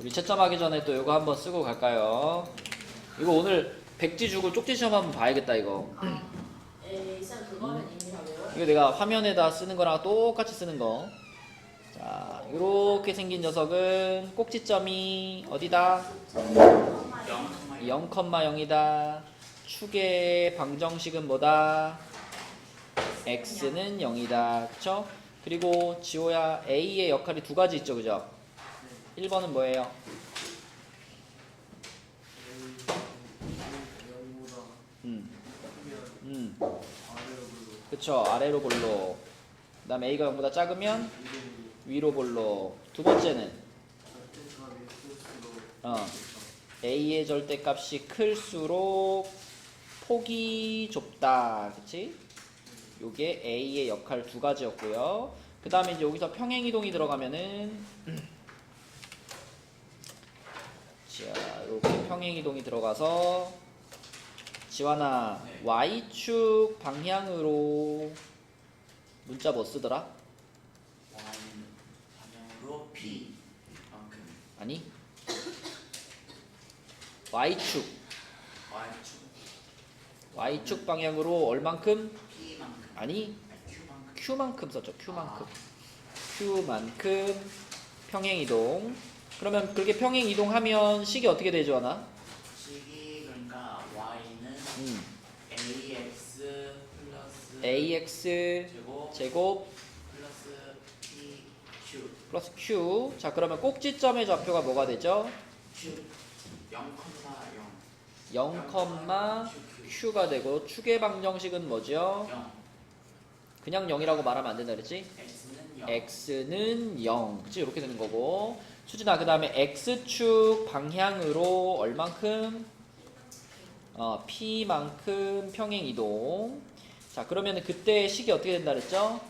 우리 채점하기 전에 또 이거 한번 쓰고 갈까요? 이거 오늘 백지 주고 쪽지 시험 한번 봐야겠다 이거. 쌤 그거는 이미 다 외워요. 이거 내가 화면에다 쓰는 거랑 똑같이 쓰는 거. 자, 이렇게 생긴 녀석은 꼭지점이 어디다? 0,0이다. 축의 방정식은 뭐다? x는 0이다. 그쵸? 그리고 지호야 a의 역할이 두 가지 있죠, 그죠? 1번은 뭐예요? 그쵸, 아래로 볼로. 그 다음에 a가 0보다 작으면 위로 볼로. 두 번째는 a의 절대값이 클수록 폭이 좁다. 그치? 요게 a의 역할 두 가지였고요. 그 다음에 이제 여기서 평행이동이 들어가면은 자, 이렇게 평행이동이 들어가서 지환아, y축 방향으로 문자 뭐 쓰더라? y는 방향으로 p만큼 아니 y축 y축 방향으로 얼만큼? p만큼 아니 q만큼 q만큼 썼죠. q만큼 평행이동. 그러면 그렇게 평행이동하면 식이 어떻게 되죠, 하나? 식이 그러니까 y는 ax 플러스 ax 제곱 플러스 pq 플러스 q. 자, 그러면 꼭지점의 좌표가 뭐가 되죠? q 0,0 0, q가 되고 축의 방정식은 뭐죠? 0 그냥 0이라고 말하면 안 된다 그랬지? x는 0 x는 0. 그치? 이렇게 되는 거고. 수진아, 그 다음에 x축 방향으로 얼만큼? p만큼 평행이동. 자, 그러면 그때 식이 어떻게 된다 그랬죠?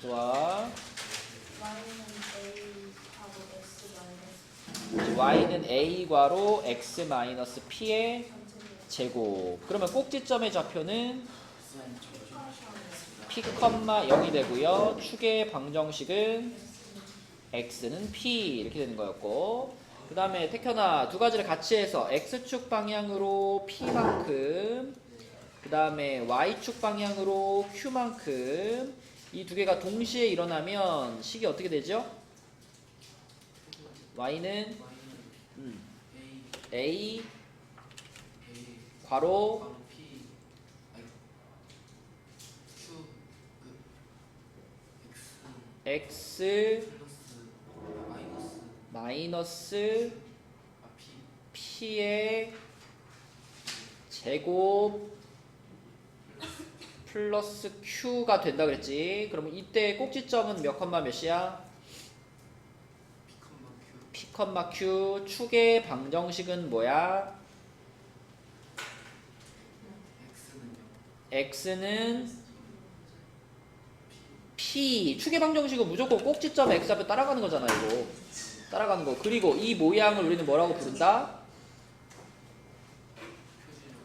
좋아. y는 a과로 x 마이너스 p의 제곱. 그러면 꼭지점의 좌표는 p, 0이 되고요. 축의 방정식은 x는 p 이렇게 되는 거였고, 그 다음에 태현아 두 가지를 같이 해서 x축 방향으로 p만큼, 그 다음에 y축 방향으로 q만큼, 이 두 개가 동시에 일어나면 식이 어떻게 되죠? y는 a 괄호 x 마이너스 p의 제곱 플러스 q가 된다 그랬지. 그러면 이때 꼭지점은 몇 컴마 몇이야? p, q. 축의 방정식은 뭐야? x는 p. 축의 방정식은 무조건 꼭지점 x 앞에 따라가는 거잖아, 이거. 따라가는 거. 그리고 이 모양을 우리는 뭐라고 부른다?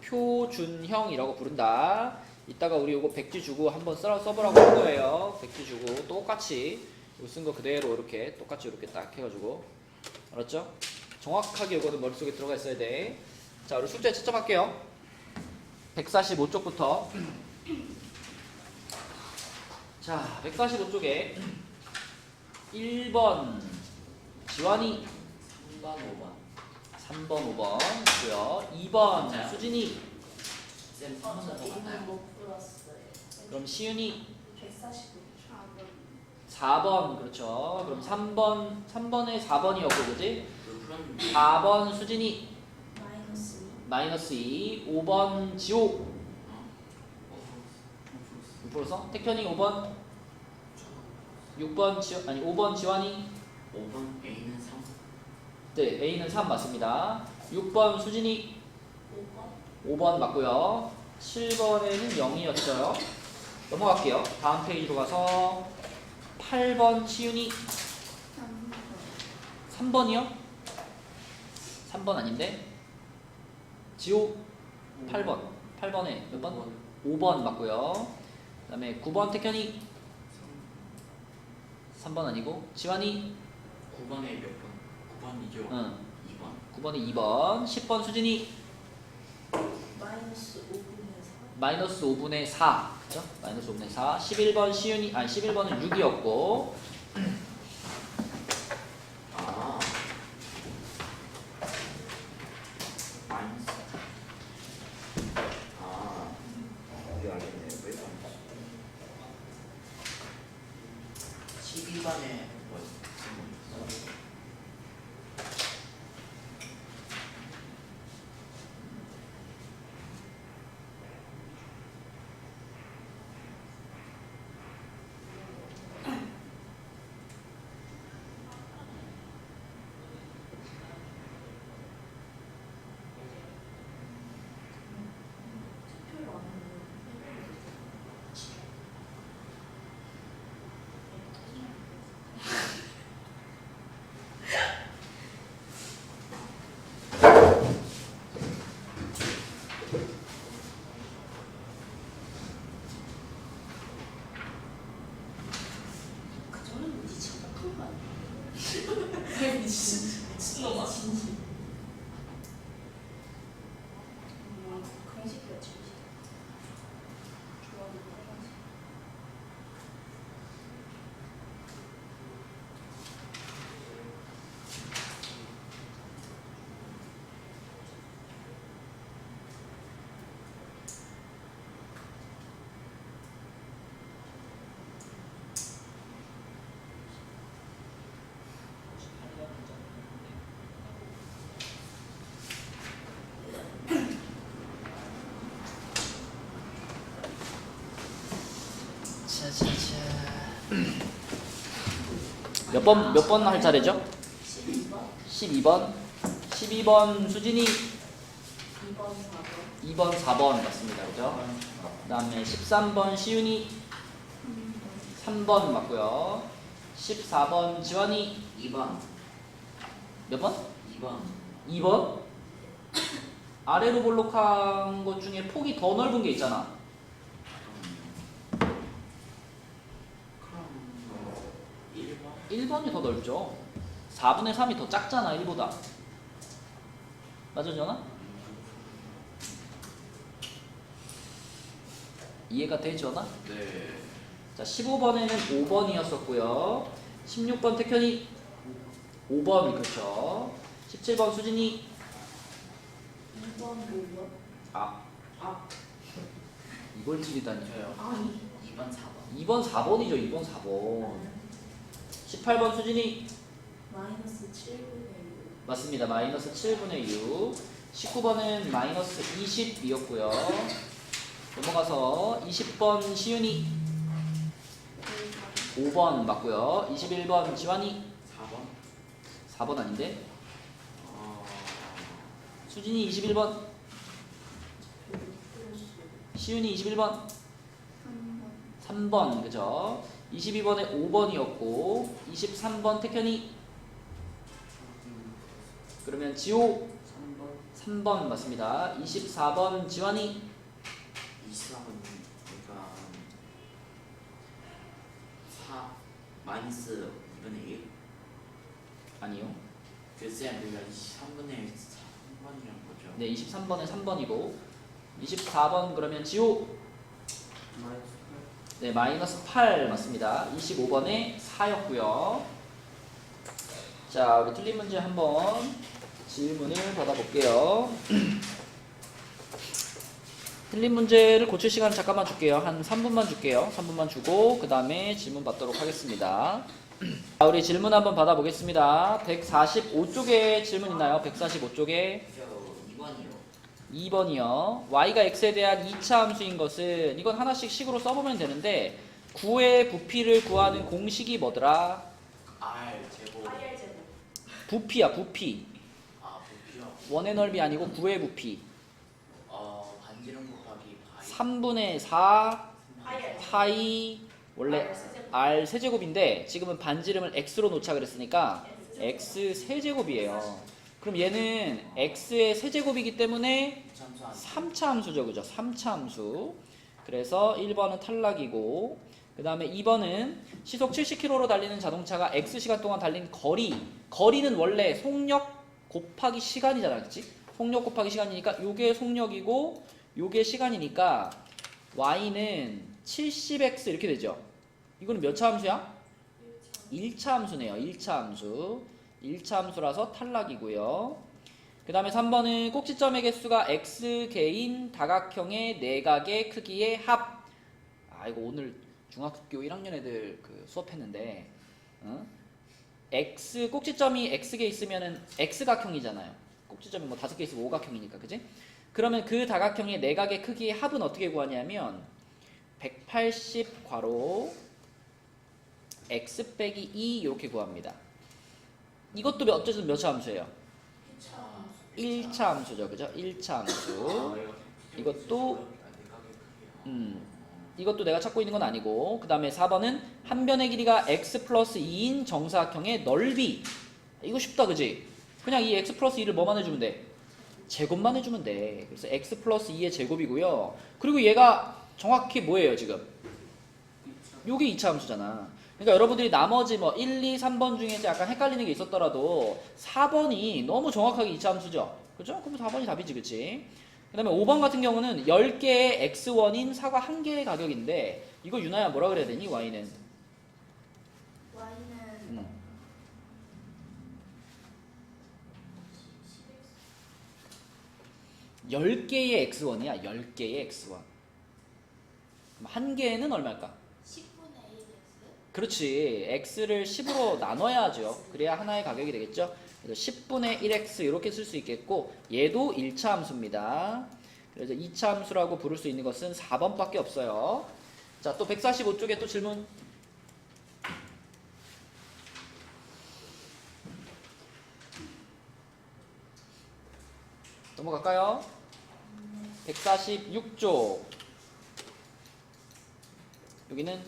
표준형이라고 부른다. 이따가 우리 이거 백지 주고 한번 써보라고 할 거예요. 백지 주고 똑같이 이거 쓴 거 그대로 이렇게 똑같이 이렇게 딱 해가지고. 알았죠? 정확하게 이거는 머릿속에 들어가 있어야 돼. 자, 우리 숙제 채점할게요. 145쪽부터. 자, 145쪽에 1번 지환이 3번 5번 3번 5번 있고요. 2번 맞아요. 수진이, 쌤 저 3번 이분 같나요? 못 풀었어요. 그럼 시윤이 149. 4번. 그렇죠. 그럼 3번에 4번이었고, 그지? 풀었는데 4번 수진이 마이너스 -2, 5번 지호 풀었어? 태현이 5번, 6번 지호, 아니 5번 지환이. 5번 a는 3 네, A는 3 맞습니다. 6번 수진이 5번. 5번 맞고요. 7번에는 0이었어요. 넘어갈게요. 다음 페이지로 가서 8번 치윤이 3번이요? 3번 아닌데? 지호 8번. 8번에 몇 번? 5번 맞고요. 그 다음에 9번 태현이 3번 아니고 지환이 9번에 몇 번? 9번이죠. 응. 2번. 9번이 2번. 10번 수진이 마이너스 5분의 4. 마이너스 5분의 4. 그죠? 마이너스 5분의 4. 11번 시윤이, 아니 11번은 6이었고. 아. 마이너스. 아. 이거 알겠네. 왜 마이너스? 12번에 뭐 있어? 투표를 안 하면 그 전에는 니 착각한 거 아니야? 니 진짜 미친놈아. 진심. 그런 새끼가 진짜. 좋아하는 거 하지. 몇 번 할 차례죠? 12번, 12번. 12번 수진이 2번, 4번, 2번, 4번 맞습니다. 그죠? 그 다음에 13번 시윤이 3번 맞고요. 14번 지원이 2번. 몇 번? 2번. 2번? 아래로 볼록한 것 중에 폭이 더 넓은 게 있잖아. 그럼 1번? 1번이 더 넓죠. 4분의 3이 더 작잖아, 1보다. 맞아, 전아? 이해가 되죠, 전아? 네. 자, 15번에는 5번이었었고요. 16번 태현이 5번, 그렇죠. 17번 수진이 2번, 5번. 아, 아, 이걸 틀리다니. 저요. 아니. 2번, 4번. 2번 4번이죠. 2번 4번. 18번 수진이 마이너스 7분의 6. 맞습니다. 마이너스 7분의 6. 19번은 마이너스 20이었고요. 넘어가서 20번 시윤이 5번 맞고요. 21번 지환이 4번? 4번 아닌데? 어... 수진이 21번, 시윤이 21번, 3번 그죠? 22번에 5번이었고 23번 태현이 그러면 지호 3번? 3번 맞습니다. 24번 지환이 24번 그러니까 4 마이너스 2분의 1? 아니요. 글쎄 우리가 23분의 3번이란 거죠. 네, 23번에 3번이고 24번 그러면 지호 마이너스 네, 마이너스 8 맞습니다. 25번에 4였고요. 자, 우리 틀린 문제 한번 질문을 받아볼게요. 틀린 문제를 고칠 시간 잠깐만 줄게요. 한 3분만 줄게요. 3분만 주고 그 다음에 질문 받도록 하겠습니다. 자, 우리 질문 한번 받아보겠습니다. 145쪽에 질문 있나요? 145쪽에 2번이요. 2번이요. y가 x에 대한 2차 함수인 것은 이건 하나씩 식으로 써보면 되는데 9의 부피를 구하는 공식이 뭐더라? R 제곱. IR 제곱. 부피야, 부피. 아 부피요. 원의 넓이 아니고 9의 부피. 반지름 곱하기 파이. 3분의 4 IR. 파이 원래 r 세제곱인데 지금은 반지름을 x로 놓자 그랬으니까 x 세제곱이에요. 그럼 얘는 x의 세제곱이기 때문에 참수 안 3차 함수죠, 그죠? 3차 함수. 그래서 1번은 탈락이고 그 다음에 2번은 시속 70km로 달리는 자동차가 X시간 동안 달린 거리는 원래 속력 곱하기 시간이잖아, 그치? 속력 곱하기 시간이니까 요게 속력이고 요게 시간이니까 Y는 70X 이렇게 되죠. 이거는 몇 차 함수야? 1차 함수네요. 1차 함수. 1차 함수라서 탈락이고요. 그 다음에 3번은 꼭지점의 개수가 X개인 다각형의 내각의 크기의 합. 아, 이거 오늘 중학교 1학년 애들 그 수업했는데, 꼭지점이 X개 있으면은 X각형이잖아요. 꼭지점이 뭐 5개 있으면 O각형이니까, 그지? 그러면 그 다각형의 내각의 크기의 합은 어떻게 구하냐면 180 괄호 X 빼기 2 이렇게 구합니다. 이것도 어쨌든 몇 차 함수예요? 1차 함수죠, 그죠? 1차 함수. 이것도 이것도 내가 찾고 있는 건 아니고, 그 다음에 4번은 한 변의 길이가 x 플러스 2인 정사각형의 넓이. 이거 쉽다, 그지? 그냥 이 x 플러스 2를 뭐만 해주면 돼? 제곱만 해주면 돼. 그래서 x 플러스 2의 제곱이고요. 그리고 얘가 정확히 뭐예요, 지금? 요게 2차 함수잖아. 그러니까 여러분들이 나머지 뭐 1, 2, 3번 중에서 약간 헷갈리는 게 있었더라도 4번이 너무 정확하게 2차 함수죠? 그죠? 그럼 4번이 답이지, 그치? 그 다음에 5번 같은 경우는 10개의 x1인 사과 1개의 가격인데, 이거 유나야 뭐라 그래야 되니? y는? Y는 10개의 x1이야. 10개의 x1. 그럼 1개는 얼마일까? 10분의 1x? 그렇지. x를 10으로 나눠야죠. 그래야 하나의 가격이 되겠죠. 그래서 10분의 1x 이렇게 쓸 수 있겠고, 얘도 1차 함수입니다. 그래서 2차 함수라고 부를 수 있는 것은 4번밖에 없어요. 자, 또 145쪽에 또 질문. 넘어갈까요? 146쪽. 여기는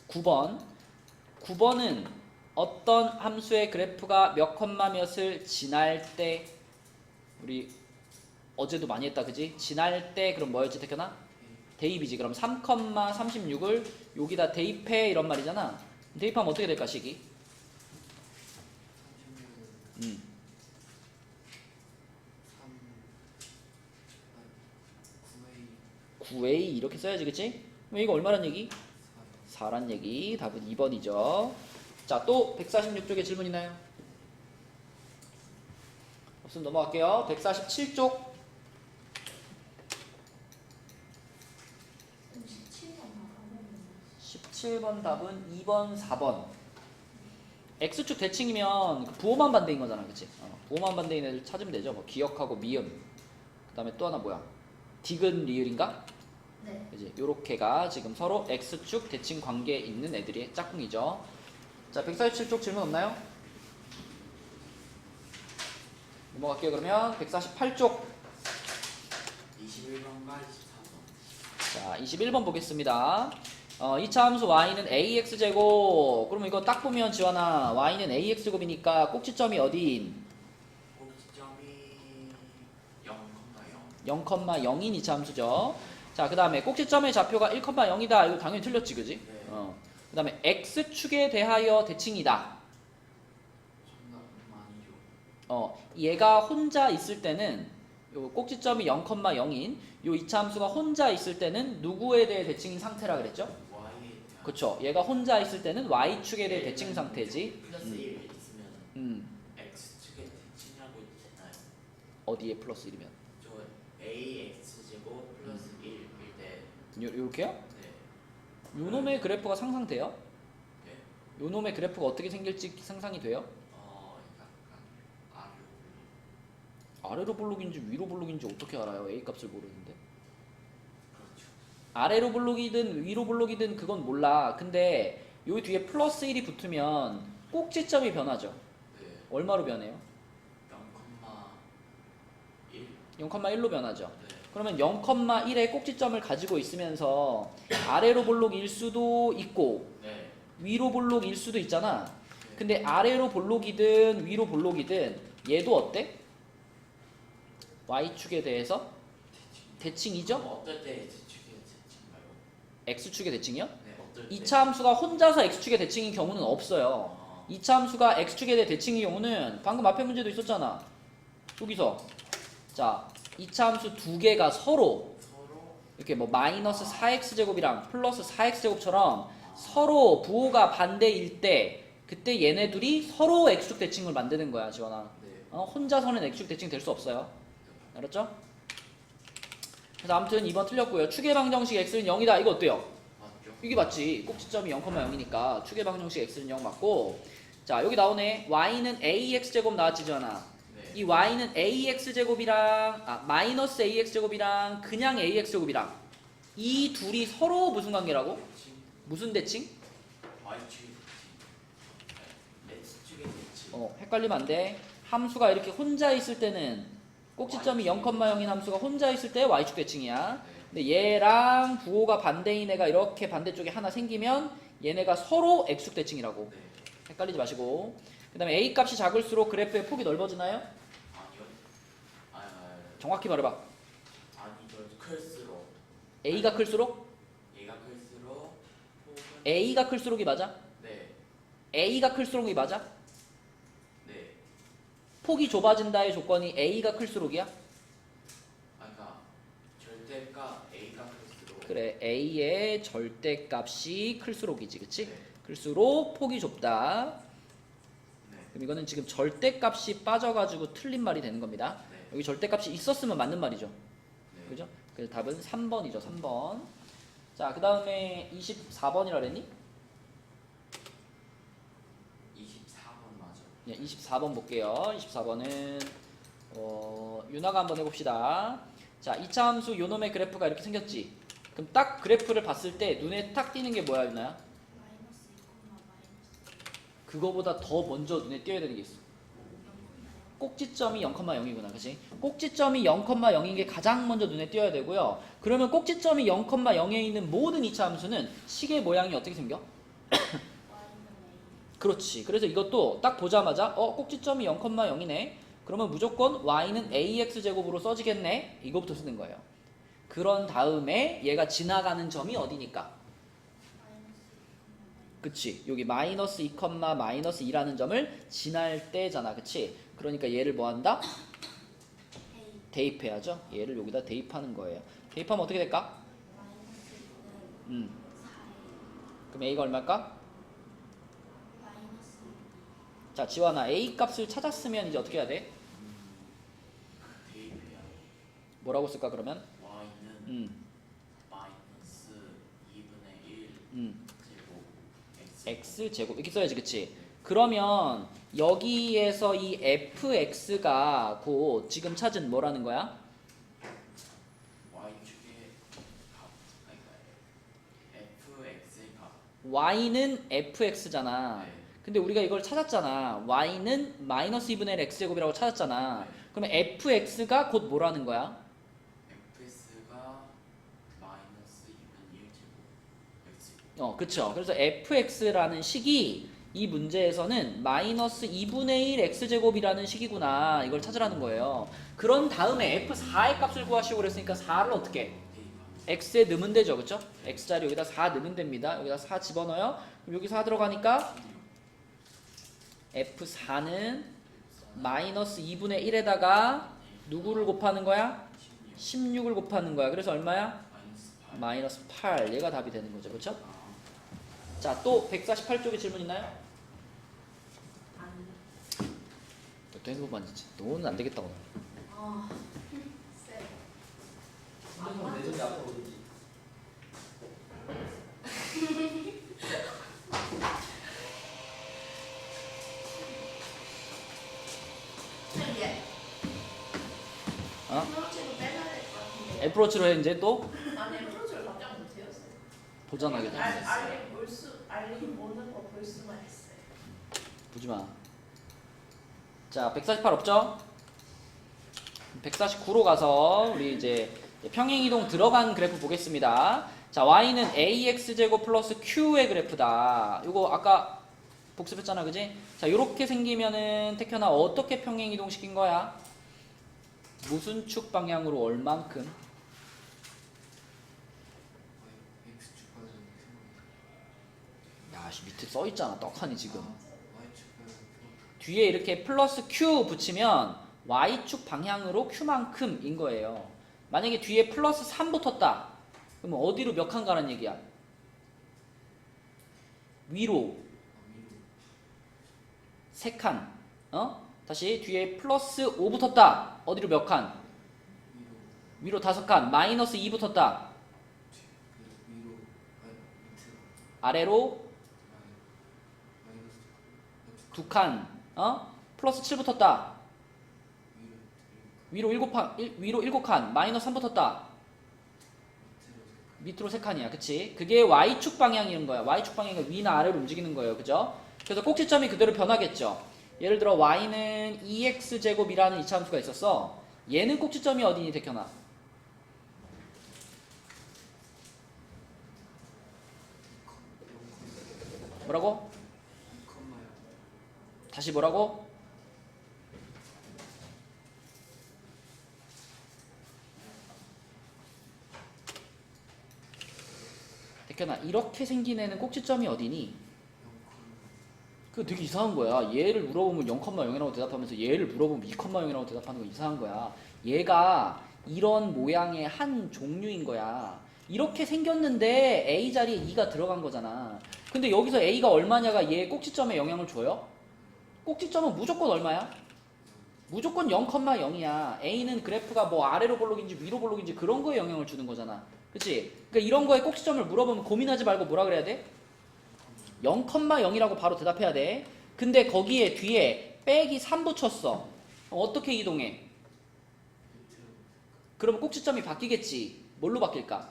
9번. 9번은 어떤 함수의 그래프가 몇 컴마 몇을 지날 때, 우리 어제도 많이 했다, 그지? 지날 때 그럼 뭐였지, 태현아? 대입이지. 그럼 3,36을 여기다 대입해 이런 말이잖아. 대입하면 어떻게 될까, 식이? 9a 이렇게 써야지, 그치? 그럼 이거 얼마란 얘기? 4란 얘기. 답은 2번이죠. 자, 또 146쪽에 질문 있나요? 없으면 넘어갈게요. 147쪽. 17번 답은 2번, 4번. X축 대칭이면 그 부호만 반대인 거잖아, 그치? 부호만 반대인 애들 찾으면 되죠. 뭐 기역하고 미음. 그 다음에 또 하나 뭐야? 디귿 리을인가? 네. 이제 요렇게가 지금 서로 X축 대칭 관계에 있는 애들이 짝꿍이죠. 자, 147쪽 질문 없나요? 넘어갈게요. 그러면 148쪽. 21번과 24번. 자, 21번 보겠습니다. 2차 함수 y는 ax제곱. 그러면 이거 딱 보면 지원아, y는 ax제곱이니까 꼭지점이 어디인? 꼭지점이 0,0. 0,0인 2차 함수죠. 자, 그 다음에 꼭지점의 좌표가 1,0이다. 이거 당연히 틀렸지, 그지? 네. 그 다음에 x축에 대하여 대칭이다. 정답은 아니죠. 얘가 혼자 있을 때는 요 꼭지점이 0,0인 요 2차 함수가 혼자 있을 때는 누구에 대해 대칭인 상태라 그랬죠? Y에 대한. 그쵸. 얘가 혼자 있을 때는 y축에 대해 대칭 상태지. 플러스 1 있으면 X축에 대칭이라고 되나요? 어디에 플러스 1이면? 저 AX제곱 플러스 1일 때. 요렇게요? 네. 요 놈의 그래프가 상상돼요? 네. 요 놈의 그래프가 어떻게 생길지 상상이 돼요? 약간 아래로 볼록인지 위로 볼록인지 어떻게 알아요? A 값을 모르는데. 그렇죠. 아래로 볼록이든 위로 볼록이든 그건 몰라. 근데 요 뒤에 플러스 1이 붙으면 꼭지점이 변하죠. 네. 얼마로 변해요? 0,1. 0,1로 변하죠. 네. 그러면 0,1의 꼭지점을 가지고 있으면서 아래로 볼록일 수도 있고 네. 위로 볼록일 수도 있잖아. 근데 아래로 볼록이든 위로 볼록이든 얘도 어때? y축에 대해서 대칭이죠? 어떨 때 X축의 대칭인가요? X축의 대칭이요? 네, 어떨 때? 2차 함수가 혼자서 X축의 대칭인 경우는 없어요. 아, 2차 함수가 X축의 대칭인 경우는 방금 앞에 문제도 있었잖아. 여기서 자 2차 함수 두 개가 서로 서로 이렇게 뭐 마이너스 4x제곱이랑 플러스 4x제곱처럼 서로 부호가 반대일 때 그때 얘네 둘이 서로 X축 대칭을 만드는 거야 지원아. 네. 혼자서는 X축 대칭 될 수 없어요. 알았죠? 그래서 아무튼 2번 틀렸고요. 축의 방정식 x는 0이다. 이거 어때요? 맞죠? 이게 맞지. 꼭지점이 0,0이니까 축의 방정식 x는 0 맞고, 자 여기 나오네. y는 ax제곱 나왔지 지원아. 네. 이 y는 ax제곱이랑 마이너스 ax제곱이랑 그냥 ax제곱이랑 이 둘이 서로 무슨 관계라고? 대칭. 무슨 대칭? Y축의 대칭. X축의 대칭. 헷갈리면 안 돼. 함수가 이렇게 혼자 있을 때는 꼭지점이 0,0인 함수가 혼자 있을 때 y축 대칭이야. 네. 근데 얘랑 부호가 반대인 애가 이렇게 반대쪽에 하나 생기면 얘네가 서로 x축 대칭이라고. 네. 헷갈리지 마시고. 그 다음에 a 값이 작을수록 그래프의 폭이 넓어지나요? 아니요. 정확히 말해봐. 아니죠. 클수록 a가 클수록? 얘가 클수록 혹은 a가 클수록이 맞아? 네. a가 클수록이 맞아? 네. 폭이 좁아진다의 조건이 a가 클수록이야? 아까 절대값 A가 클수록 그래, a의 절대값이 클수록이지, 그치? 네. 클수록 폭이 좁다. 네. 그럼 이거는 지금 절대값이 빠져가지고 틀린 말이 되는 겁니다. 네. 여기 절대값이 있었으면 맞는 말이죠. 네. 그죠? 그래서 답은 3번이죠. 3번. 자, 그 다음에 24번이라 그랬니? 24번 맞아. 네, 24번 볼게요. 24번은 윤화가 한번 해봅시다. 자, 2차 함수 요놈의 그래프가 이렇게 생겼지? 그럼 딱 그래프를 봤을 때 눈에 딱 띄는 게 뭐야, 윤화야? 마이너스 2, 마이너스 그거보다 더 먼저 눈에 띄어야 되는 게 있어. 0,0. 꼭지점이 0,0이구나, 그치? 꼭지점이 0,0인 게 가장 먼저 눈에 띄어야 되고요. 그러면 꼭지점이 0,0에 있는 모든 2차 함수는 식의 모양이 어떻게 생겨? Y는 A. 그렇지. 그래서 이것도 딱 보자마자 꼭지점이 0,0이네. 그러면 무조건 y는 ax제곱으로 써지겠네. 이거부터 쓰는 거예요. 그런 다음에 얘가 지나가는 점이 어디니까? 마이너스 2, 그치. 여기 마이너스 2, 마이너스 2라는 점을 지날 때잖아. 그치? 그러니까 얘를 뭐 한다? A. 대입해야죠. 얘를 여기다 대입하는 거예요. 대입하면 어떻게 될까? 마이너스 2는 음. 4A. 그럼 a가 얼마일까? 마이너스 2. 자, 지환아. a 값을 찾았으면 이제 어떻게 해야 돼? 대입해야 뭐라고 쓸까 그러면? Y는 마이너스 2분의 1 제곱 x제곱 이렇게 써야지, 그치? 그러면 여기에서 이 fx가 곧 지금 찾은 뭐라는 거야? Y축의 값 그러니까 fx의 값 y는 fx잖아. 네. 근데 우리가 이걸 찾았잖아. y는 마이너스 2분의 1 x제곱이라고 찾았잖아. 네. 그러면 fx가 곧 뭐라는 거야? fx가 마이너스 2분의 1 제곱 x 그쵸. 그래서 fx라는 식이 이 문제에서는 마이너스 2분의 1 x제곱이라는 식이구나. 이걸 찾으라는 거예요. 그런 다음에 f4의 값을 구하시고 그랬으니까 4를 어떻게? 대입하면 x에 넣으면 되죠. 그쵸? x자리 여기다 4 넣으면 됩니다. 여기다 4 집어넣어요. 그럼 여기 4 들어가니까 f4는 마이너스 2분의 1에다가 누구를 곱하는 거야? 16 16을 곱하는 거야. 그래서 얼마야? 마이너스 8 마이너스 8. 얘가 답이 되는 거죠. 그쵸? 아, 자, 또 148쪽에 질문 있나요? 아니. 또 핸드폰 만지지. 너는 안 되겠다 오늘. 아. 쎄. 핸드폰 내전이 앞으로 오든지. 얘. 어? 프로치로 빼놔야 될 것 같은데. 애플워치로 해 이제 또 아니 프로치로 답장 못해요. 보잖아. 그냥. 알림 오는 거 볼 수만 있어요. 보지 마. 자, 148 없죠? 149로 가서 우리 이제 평행이동 들어간 그래프 보겠습니다. 자, y는 ax제곱 플러스 q의 그래프다. 이거 아까 복습했잖아, 그지? 자, 요렇게 생기면은 태현아 어떻게 평행이동 시킨 거야? 무슨 축 방향으로 얼만큼? 아씨 밑에 써 있잖아. 떡하니 지금. Y축은 뒤에 이렇게 플러스 Q 붙이면 Y축 방향으로 Q만큼인 거예요. 만약에 뒤에 플러스 3 붙었다. 그러면 어디로 몇 칸 가는 얘기야? 위로 위로 3칸. 다시 뒤에 플러스 5 붙었다. 어디로 몇 칸? 위로 위로 5칸. 마이너스 2 붙었다. 위로 밑으로 아래로 마이너스 2칸. 플러스 7 붙었다. 위로 위로 7칸. 마이너스 3 붙었다. 밑으로 밑으로 3칸이야. 그치? 그게 Y축 방향인 거야. Y축 방향이 위나 아래로 움직이는 거예요. 그죠? 그래서 꼭지점이 그대로 변하겠죠. 예를 들어 Y는 2x제곱이라는 이차함수가 있었어. 얘는 꼭지점이 어디니, 태현아? 뭐라고? 2,0 다시 뭐라고? 태현아, 이렇게 생긴 애는 꼭지점이 어디니? 그거 되게 이상한 거야. 얘를 물어보면 0,0이라고 대답하면서 얘를 물어보면 2,0이라고 대답하는 거 이상한 거야. 얘가 이런 모양의 한 종류인 거야. 이렇게 생겼는데 A 자리에 2가 들어간 거잖아. 근데 여기서 A가 얼마냐가 얘 꼭지점에 영향을 줘요? 꼭지점은 무조건 얼마야? 무조건 0,0이야. A는 그래프가 뭐 아래로 볼록인지 위로 볼록인지 그런 거에 영향을 주는 거잖아. 그치? 그러니까 이런 거에 꼭지점을 물어보면 고민하지 말고 뭐라 그래야 돼? 0,0이라고 바로 대답해야 돼. 근데 거기에 뒤에 빼기 3 붙였어. 어떻게 이동해? 그러면 꼭지점이 바뀌겠지. 뭘로 바뀔까?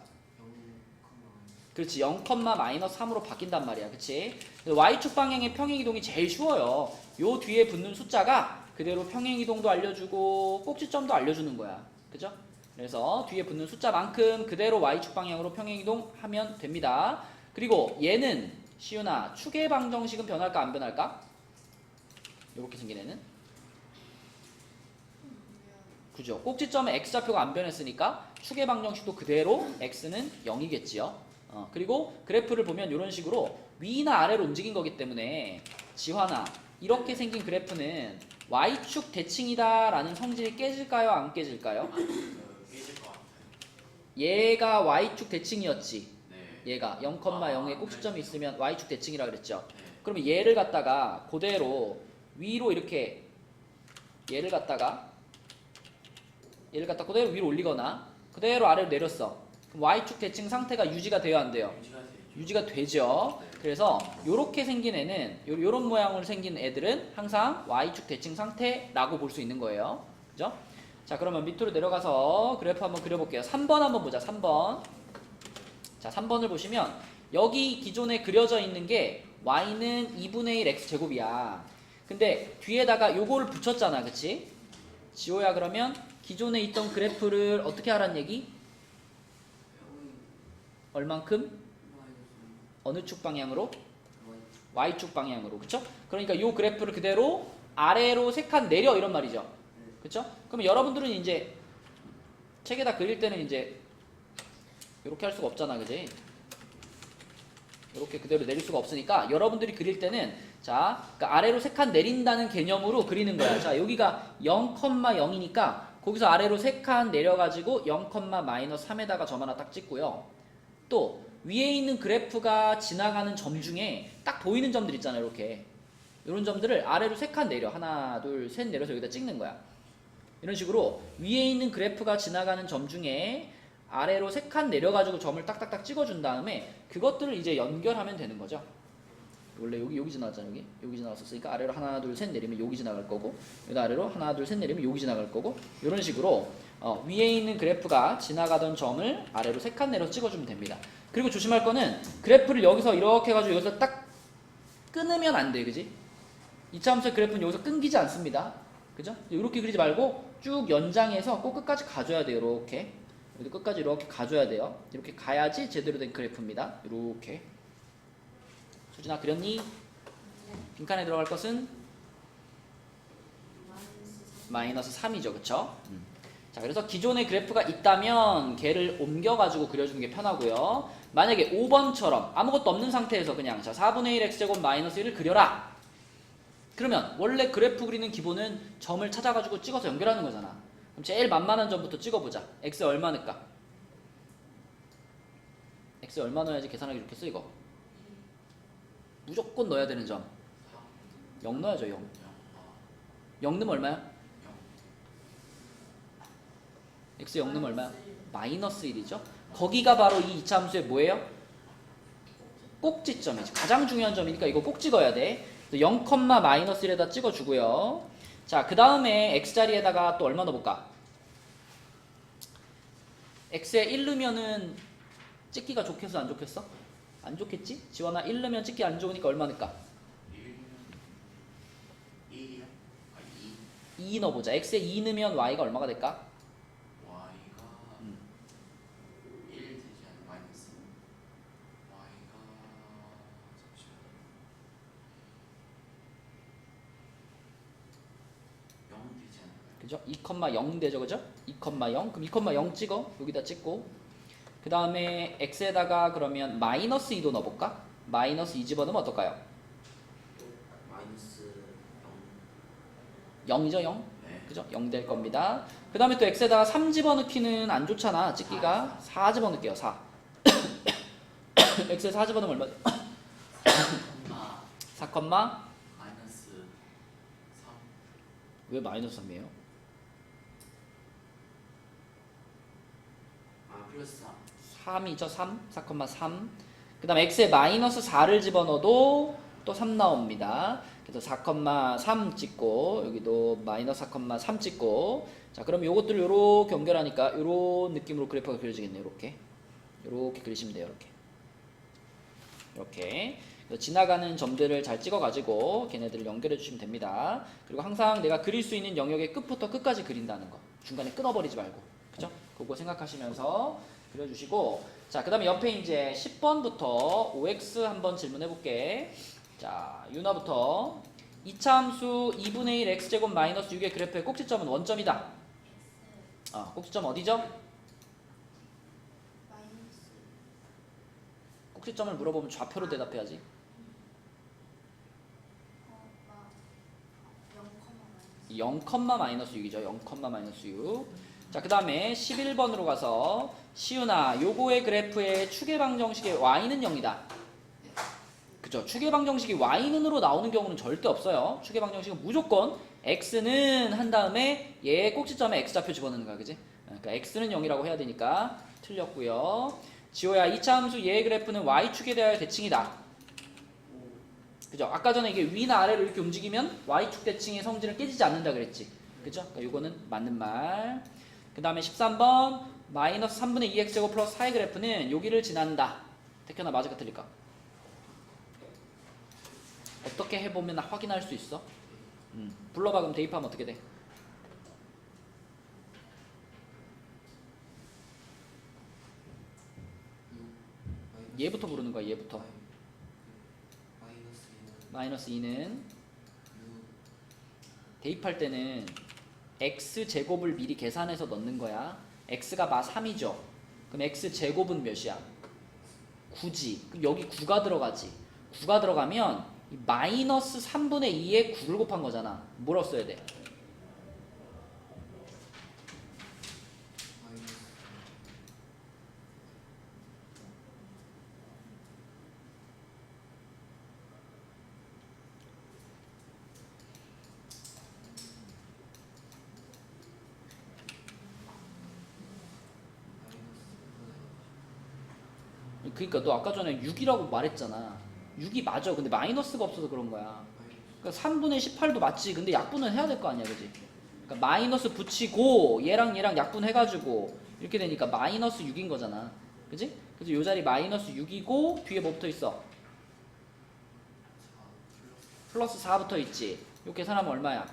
그렇지. 0,-3으로 바뀐단 말이야. 그치? Y축 방향의 평행이동이 제일 쉬워요. 요 뒤에 붙는 숫자가 그대로 평행이동도 알려주고 꼭지점도 알려주는 거야. 그죠? 그래서 뒤에 붙는 숫자만큼 그대로 Y축 방향으로 평행이동 하면 됩니다. 그리고 얘는 시윤아, 축의 방정식은 변할까 안 변할까? 이렇게 생긴 애는? 그죠? 꼭지점에 x좌표가 안 변했으니까 축의 방정식도 그대로 x는 0이겠지요. 그리고 그래프를 보면 이런 식으로 위나 아래로 움직인 거기 때문에 지환아, 이렇게 생긴 그래프는 y축 대칭이다 라는 성질이 깨질까요? 안 깨질까요? 깨질 것 같아요. 얘가 y축 대칭이었지. 네. 얘가 0,0에 꼭지점이 있으면 y축 대칭이라 그랬죠. 네. 그러면 얘를 갖다가 그대로 위로 이렇게 얘를 갖다가 그대로 위로 올리거나 그대로 아래로 내렸어. 그럼 y축 대칭 상태가 유지가 돼요, 안 돼요? 유지가 되죠. 네. 그래서 요렇게 생긴 애는 요런 모양으로 생긴 애들은 항상 y축 대칭 상태라고 볼 수 있는 거예요. 그죠? 자, 그러면 밑으로 내려가서 그래프 한번 그려볼게요. 3번 한번 보자. 3번. 자, 3번을 보시면 여기 기존에 그려져 있는 게 y는 2분의 1 x제곱이야. 근데 뒤에다가 요거를 붙였잖아. 그치? 지호야, 그러면 기존에 있던 그래프를 어떻게 하란 얘기? 얼만큼? 어느 축 방향으로? y축 방향으로. 그쵸? 그러니까 요 그래프를 그대로 아래로 3칸 내려 이런 말이죠. 그쵸? 그러면 여러분들은 이제 책에다 그릴 때는 이제 이렇게 할 수가 없잖아. 그지? 이렇게 그대로 내릴 수가 없으니까 여러분들이 그릴 때는 자, 그러니까 아래로 3칸 내린다는 개념으로 그리는 거야. 자, 여기가 0,0이니까 거기서 아래로 3칸 내려가지고 0,-3에다가 점 하나 딱 찍고요. 또 위에 있는 그래프가 지나가는 점 중에 딱 보이는 점들 있잖아요. 이렇게 이런 점들을 아래로 3칸 내려. 하나, 둘, 셋 내려서 여기다 찍는 거야. 이런 식으로 위에 있는 그래프가 지나가는 점 중에 아래로 3칸 내려가지고 점을 딱딱딱 찍어준 다음에 그것들을 이제 연결하면 되는 거죠. 원래 여기 지나갔잖아. 여기 지나갔었으니까 아래로 하나, 둘, 셋 내리면 여기 지나갈 거고, 여기 아래로 하나, 둘, 셋 내리면 여기 지나갈 거고, 이런 식으로 위에 있는 그래프가 지나가던 점을 아래로 3칸 내려서 찍어주면 됩니다. 그리고 조심할 거는 그래프를 여기서 이렇게 해가지고 여기서 딱 끊으면 안 돼. 그지? 이차함수의 그래프는 여기서 끊기지 않습니다. 그죠? 이렇게 그리지 말고 쭉 연장해서 꼭 끝까지 가줘야 돼요. 이렇게. 여기 끝까지 이렇게 가줘야 돼요. 이렇게 가야지 제대로 된 그래프입니다. 이렇게. 수진아, 그렸니? 빈칸에 들어갈 것은 마이너스 3이죠. 그쵸? 자, 그래서 기존의 그래프가 있다면 걔를 옮겨가지고 그려주는 게 편하고요. 만약에 5번처럼 아무것도 없는 상태에서 그냥 자 4분의 1 x제곱 마이너스 1을 그려라. 그러면 원래 그래프 그리는 기본은 점을 찾아가지고 찍어서 연결하는 거잖아. 그럼 제일 만만한 점부터 찍어보자. x 얼마 넣을까? x 얼마 넣어야지 계산하기 좋겠어 이거? 무조건 넣어야 되는 점 0 넣어야죠. 0 넣으면 얼마야? x 0 넣으면 얼마야? 마이너스 1이죠. 거기가 바로 이 이차함수의 뭐예요? 꼭지점이지. 가장 중요한 점이니까 이거 꼭 찍어야 돼. 0, 마이너스 1에다 찍어주고요. 자, 그 다음에 x자리에다가 또 얼마 넣어볼까? x에 1 넣으면은 찍기가 좋겠어 안 좋겠어? 안 좋겠지? 지원아 1 넣으면 찍기 안 좋으니까 얼마 넣을까? 1이요? 2 넣어보자. x에 2 넣으면 y가 얼마가 될까? Y가 1 되지 않아? 마이너스 Y가 잠시만 0 되지 않을까요? 그죠? 2,0 되죠, 그죠? 2,0 그럼 2,0 찍어. 여기다 찍고 그 다음에 x에다가 그러면 마이너스 2도 넣어볼까? 마이너스 2 집어넣으면 어떨까요? 마이너스 0이죠, 0? 네. 그죠? 0 될 겁니다. 그 다음에 또 x에다가 3 집어넣기는 안 좋잖아, 찍기가. 4 집어넣을게요, 4. x에 4 집어넣으면 얼마죠? 4, 마이너스 3 왜 마이너스 3이에요? 플러스 3 3이죠, 3. 4,3. 그 다음 x에 마이너스 4를 집어넣어도 또 3 나옵니다. 그래서 4,3 찍고 여기도 마이너스 4,3 찍고 자, 그럼 요것들을 요렇게 연결하니까 요런 느낌으로 그래프가 그려지겠네요. 요렇게 그리시면 돼요. 이렇게 지나가는 점들을 잘 찍어가지고 걔네들을 연결해 주시면 됩니다. 그리고 항상 내가 그릴 수 있는 영역의 끝부터 끝까지 그린다는 거. 중간에 끊어버리지 말고. 그죠? 그거 생각하시면서 그려주시고 자, 그 다음에 옆에 이제 10번부터 OX 한번 질문해 볼게. 자, 윤아부터 이차함수 2분의 1 x제곱 마이너스 6의 그래프의 꼭지점은 원점이다. 꼭지점 어디죠? 꼭지점을 물어보면 좌표로 대답해야지. 0, 마이너스 6이죠. 0, 마이너스 6. 자, 그 다음에 11번으로 가서 시윤아, 요거의 그래프의 추계방정식의 y는 0이다. 그죠? 추계방정식이 y는으로 나오는 경우는 절대 없어요. 추계방정식은 무조건 x는 한 다음에 얘 꼭지점에 x좌표 집어넣는 거야. 그지? 그러니까 x는 0이라고 해야 되니까 틀렸고요. 지호야, 이차함수 얘의 그래프는 y축에 대하여 대칭이다. 그죠? 아까 전에 이게 위나 아래로 이렇게 움직이면 y축 대칭의 성질은 깨지지 않는다 그랬지. 그죠? 그러니까 이거는 맞는 말. 그 다음에 13번 마이너스 3분의 2x제곱 플러스 4의 그래프는 여기를 지난다. 태현아, 맞을까 틀릴까? 어떻게 해보면 확인할 수 있어? 불러봐. 그럼 대입하면 어떻게 돼? 얘부터 부르는 거야. 얘부터. 마이너스 2는 대입할 때는 x제곱을 미리 계산해서 넣는 거야. x가 마 3이죠. 그럼 x제곱은 몇이야? 9지. 그럼 여기 9가 들어가지. 9가 들어가면 이 마이너스 3분의 2에 9를 곱한 거잖아. 뭐라고 써야 돼? 그러니까 너 아까 전에 6이라고 말했잖아. 6이 맞아. 근데 마이너스가 없어서 그런 거야. 그러니까 3분의 18도 맞지. 근데 약분은 해야 될 거 아니야. 그지? 그러니까 마이너스 붙이고 얘랑 약분 해가지고 이렇게 되니까 마이너스 6인 거잖아. 그지? 그래서 요 자리 마이너스 6이고 뒤에 뭐 붙어 있어? 플러스 4 붙어 있지. 요 계산하면 얼마야?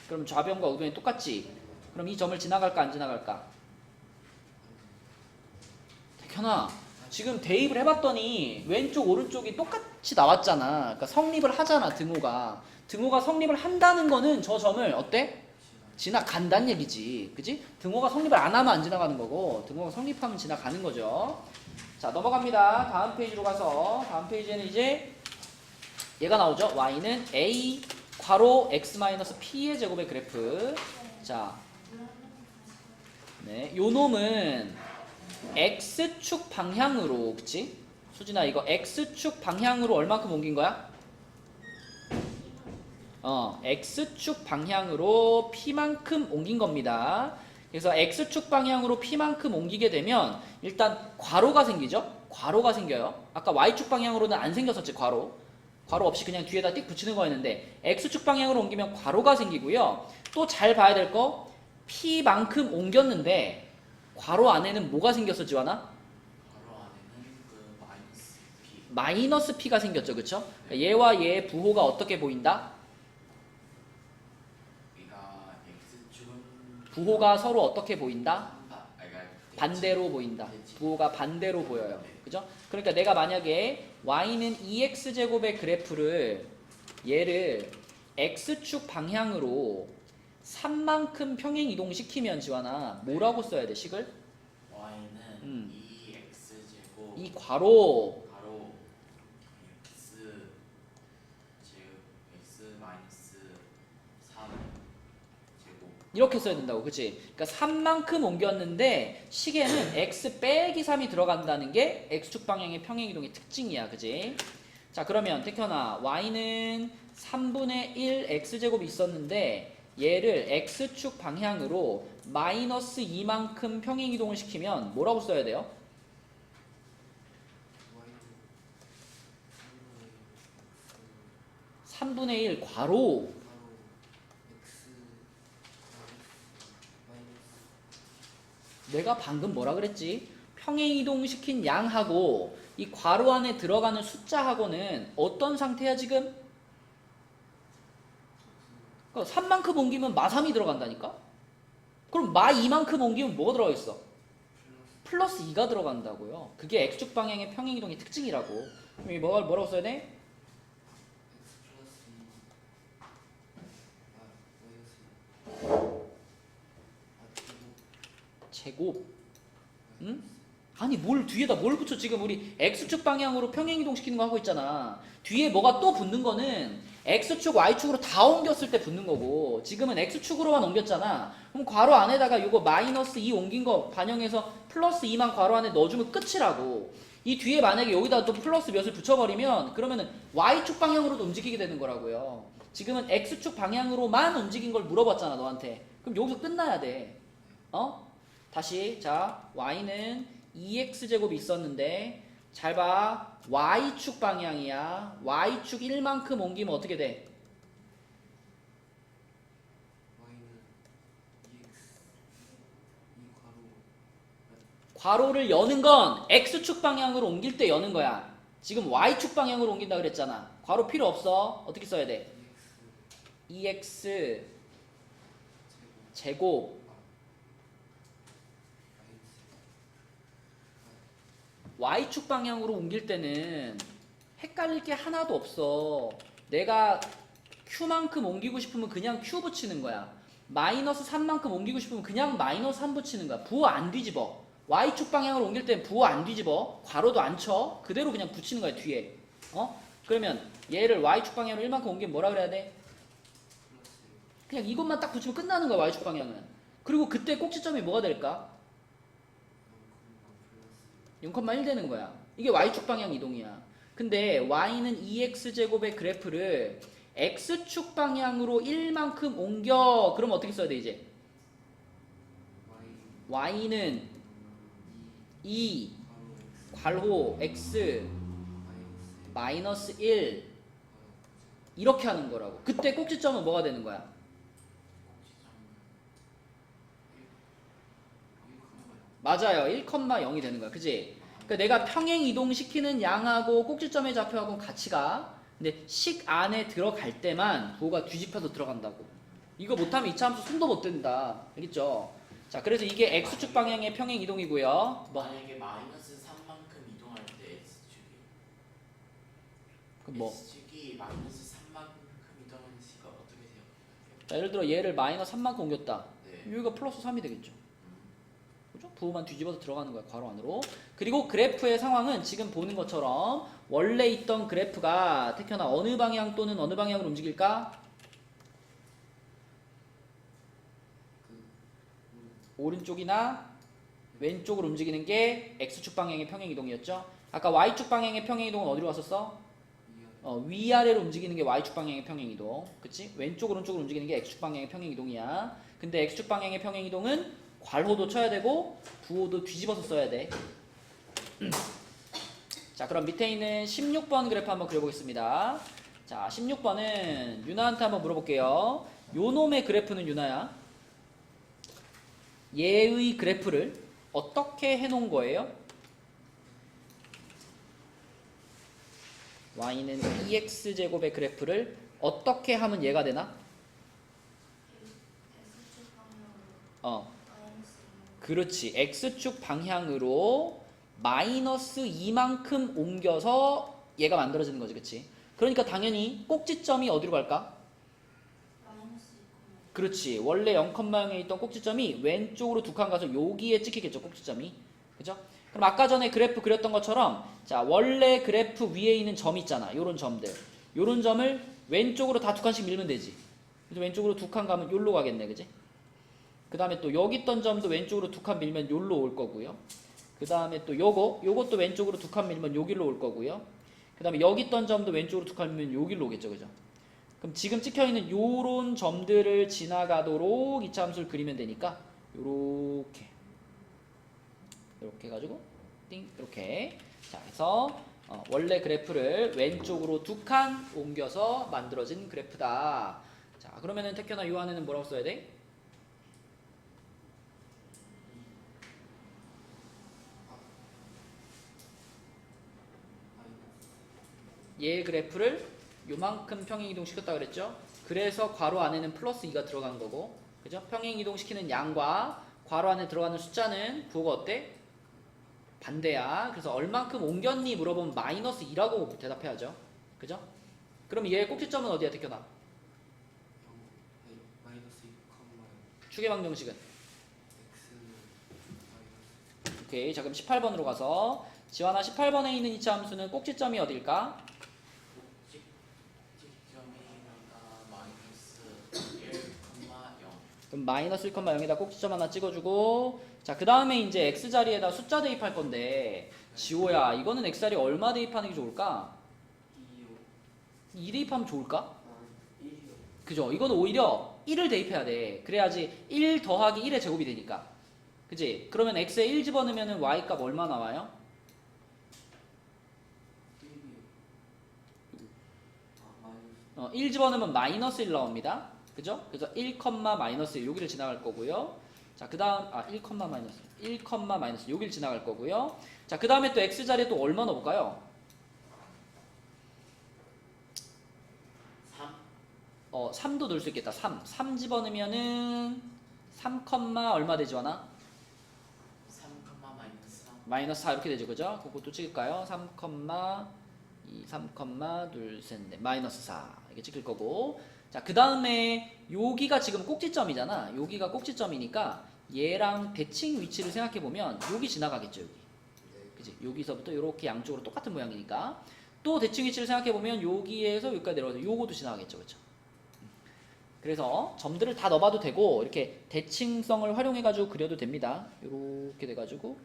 그럼 좌변과 우변이 똑같지? 그럼 이 점을 지나갈까 안 지나갈까? 태현아, 지금 대입을 해봤더니 왼쪽 오른쪽이 똑같이 나왔잖아. 그러니까 성립을 하잖아. 등호가 성립을 한다는 거는 저 점을 어때? 지나간다는 얘기지. 그지? 등호가 성립을 안 하면 안 지나가는 거고 등호가 성립하면 지나가는 거죠. 자, 넘어갑니다. 다음 페이지로 가서 다음 페이지에는 이제 얘가 나오죠. y는 a 괄호 x-p의 제곱의 그래프. 자, 네, 요 놈은 x축 방향으로, 그치? 수진아, 이거 x축 방향으로 얼마큼 옮긴 거야? x축 방향으로 p만큼 옮긴 겁니다. 그래서 x축 방향으로 p만큼 옮기게 되면 일단 괄호가 생기죠? 괄호가 생겨요. 아까 y축 방향으로는 안 생겼었지, 괄호. 괄호 없이 그냥 뒤에다 띡 붙이는 거였는데 x축 방향으로 옮기면 괄호가 생기고요. 또 잘 봐야 될 거, p만큼 옮겼는데 괄호 안에는 뭐가 생겼어, 지완아? 바로 안에는 그 마이너스 P. 마이너스 p가 생겼죠, 그쵸? 그러니까 얘와 얘의 부호가 어떻게 보인다? B가 X축은 부호가 서로 어떻게 보인다? 그러니까 반대로 보인다. 대칭. 부호가 반대로 보여요. 네. 그죠? 그러니까 내가 만약에 y는 2x제곱의 그래프를 얘를 x축 방향으로 3만큼 평행 이동시키면 지완아 뭐라고 써야 돼, 식을? Y는 2X제곱 이 괄호 바로 X 제곱 X 마이너스 3 제곱 이렇게 써야 된다고, 그치? 그러니까 3만큼 옮겼는데 식에는 x 빼기 3이 들어간다는 게 x축 방향의 평행 이동의 특징이야, 그치? 자, 그러면 태현아, y는 3분의 1 x제곱이 있었는데 얘를 x축 방향으로 마이너스 2만큼 평행 이동을 시키면 뭐라고 써야 돼요? Y는 3분의 1 괄호. 바로 X 마이너스 내가 방금 뭐라 그랬지? 평행 이동시킨 양하고 이 괄호 안에 들어가는 숫자하고는 어떤 상태야 지금? 그러니까 3만큼 옮기면 마3이 들어간다니까? 그럼 마2만큼 옮기면 뭐가 들어가 있어? 플러스 2가 들어간다고요. 그게 x축 방향의 평행 이동의 특징이라고. 그럼 이게 뭐라고 써야 돼? X 플러스 2 마이너스 제곱. 응? 아니 뭘 뒤에다 뭘 붙여. 지금 우리 x축 방향으로 평행 이동시키는 거 하고 있잖아. 뒤에 뭐가 또 붙는 거는 x축 y축으로 다 옮겼을 때 붙는 거고 지금은 x축으로만 옮겼잖아. 그럼 괄호 안에다가 이거 마이너스 2 옮긴 거 반영해서 플러스 2만 괄호 안에 넣어주면 끝이라고. 이 뒤에 만약에 여기다 또 플러스 몇을 붙여버리면 그러면은 y축 방향으로도 움직이게 되는 거라고요. 지금은 x축 방향으로만 움직인 걸 물어봤잖아 너한테. 그럼 여기서 끝나야 돼. 다시 자 y는 2x제곱이 있었는데 잘 봐. y축 방향이야. y축 1만큼 옮기면 어떻게 돼? Y는 2X 2 괄호를 여는 건 x축 방향으로 옮길 때 여는 거야. 지금 y축 방향으로 옮긴다 그랬잖아. 괄호 필요 없어. 어떻게 써야 돼? 2x 제곱 y축 방향으로 옮길 때는 헷갈릴 게 하나도 없어. 내가 q만큼 옮기고 싶으면 그냥 q 붙이는 거야. 마이너스 3만큼 옮기고 싶으면 그냥 마이너스 3 붙이는 거야. 부호 안 뒤집어. y축 방향으로 옮길 땐 부호 안 뒤집어. 괄호도 안 쳐. 그대로 그냥 붙이는 거야 뒤에. 그러면 얘를 y축 방향으로 1만큼 옮기면 뭐라 그래야 돼? 그냥 이것만 딱 붙이면 끝나는 거야 y축 방향은. 그리고 그때 꼭지점이 뭐가 될까? 0,1 되는 거야. 이게 y축 방향 이동이야. 근데 y는 2x제곱의 그래프를 x축 방향으로 1만큼 옮겨. 그럼 어떻게 써야 돼 이제? y는 2 괄호 x 마이너스 1 이렇게 하는 거라고. 그때 꼭지점은 뭐가 되는 거야? 맞아요. 1,0이 되는 거야. 그지? 그러니까 내가 평행 이동시키는 양하고 꼭지점의 좌표하고 같이 가. 근데 식 안에 들어갈 때만 부호가 뒤집혀서 들어간다고. 이거 못하면 이차함수 손도 못 댄다. 알겠죠? 자, 그래서 이게 x축 방향의 평행 이동이고요. 뭐? 만약에 마이너스 3만큼 이동할 때 X축이 그 뭐? X축이 마이너스 3만큼 이동하는 시가 어떻게 돼요? 자, 예를 들어 얘를 마이너스 3만큼 옮겼다. 네. 여기가 플러스 3이 되겠죠. 그죠? 부호만 뒤집어서 들어가는 거야, 괄호 안으로. 그리고 그래프의 상황은 지금 보는 것처럼 원래 있던 그래프가 태켜나 어느 방향 또는 어느 방향으로 움직일까? 오른쪽이나 왼쪽으로 움직이는 게 X축 방향의 평행이동이었죠. 아까 Y축 방향의 평행이동은 어디로 갔었어? 위아래로 움직이는 게 Y축 방향의 평행이동. 그치? 왼쪽 오른쪽으로 움직이는 게 X축 방향의 평행이동이야. 근데 X축 방향의 평행이동은 괄호도 쳐야 되고 부호도 뒤집어서 써야 돼. 자, 그럼 밑에 있는 16번 그래프 한번 그려보겠습니다. 자, 16번은 유나한테 한번 물어볼게요. 요 놈의 그래프는 유나야, 얘의 그래프를 어떻게 해놓은 거예요? y는 2x제곱의 그래프를 어떻게 하면 얘가 되나? X축 방향으로 마이너스 그렇지. x축 방향으로 마이너스 2만큼 옮겨서 얘가 만들어지는 거지. 그치? 그러니까 당연히 꼭지점이 어디로 갈까? 마이너스 2,5. 그렇지. 원래 0,0에 있던 꼭지점이 왼쪽으로 두 칸 가서 여기에 찍히겠죠. 꼭지점이. 그죠? 그럼 아까 전에 그래프 그렸던 것처럼, 자, 원래 그래프 위에 있는 점 있잖아. 요런 점들. 요런 점을 왼쪽으로 다 두 칸씩 밀면 되지. 그래서 왼쪽으로 두 칸 가면 요로 가겠네. 그지? 그 다음에 또 여기 있던 점도 왼쪽으로 두 칸 밀면 요로 올 거고요. 그 다음에 또 요것도 왼쪽으로 두 칸 밀면 여기로 올 거고요. 그 다음에 여기 있던 점도 왼쪽으로 두 칸 밀면 여기로 오겠죠. 그죠? 그럼 지금 찍혀있는 요런 점들을 지나가도록 이차함수를 그리면 되니까 요렇게 해가지고 띵 이렇게. 자, 그래서 원래 그래프를 왼쪽으로 두 칸 옮겨서 만들어진 그래프다. 자, 그러면은 태켜나 요 안에는 뭐라고 써야 돼? 얘 그래프를 요만큼 평행이동 시켰다 그랬죠? 그래서 괄호 안에는 플러스 2가 들어간 거고, 그죠? 평행이동 시키는 양과 괄호 안에 들어가는 숫자는 부호가 어때? 반대야. 그래서 얼만큼 옮겼니 물어보면 마이너스 2라고 대답해야죠. 그죠? 그럼 얘의 꼭지점은 어디야, 태켜나? 마이너스 2, 축의 방정식은? x 마이너스 오케이. 자, 그럼 18번으로 가서 지환아, 18번에 있는 이차 함수는 꼭지점이 어딜까? 꼭지점이가 마이너스 1,0. 그럼 마이너스 1,0에다 꼭지점 하나 찍어주고, 자, 그 다음에 이제 x자리에다 숫자 대입할 건데, 지호야, 이거는 x자리에 얼마 대입하는 게 좋을까? 2 대입하면 좋을까? 1이요. 그죠? 이거는 오히려 1을 대입해야 돼. 그래야지 1 더하기 1의 제곱이 되니까. 그지? 그러면 x에 1 집어넣으면 y 값 얼마 나와요? 1이요. 마이너스 1 집어넣으면 마이너스 1 나옵니다. 그죠? 그래서 1, 마이너스 1 여기를 지나갈 거고요. 자, 그 다음 1, 마이너스 1, 마이너스 여기를 지나갈 거고요. 자, 그 다음에 또 x자리에 또 얼마 넣어볼까요? 3. 3도 넣을 수 있겠다. 3 집어넣으면은 3, 얼마 되지 않아? 3, 마이너스 3. 마이너스 4 이렇게 되죠. 그죠? 그것도 찍을까요? 3, 2, 3, 둘, 셋, 넷. 마이너스 4 이게 찍힐 거고. 자, 그 다음에 여기가 지금 꼭지점이잖아. 여기가 꼭지점이니까 얘랑 대칭 위치를 생각해보면 여기 지나가겠죠. 여기. 그치? 여기서부터 이렇게 양쪽으로 똑같은 모양이니까 또 대칭 위치를 생각해보면 여기에서 여기까지 내려가서 요것도 지나가겠죠. 그쵸? 그래서 점들을 다 넣어봐도 되고 이렇게 대칭성을 활용해가지고 그려도 됩니다. 요렇게 돼가지고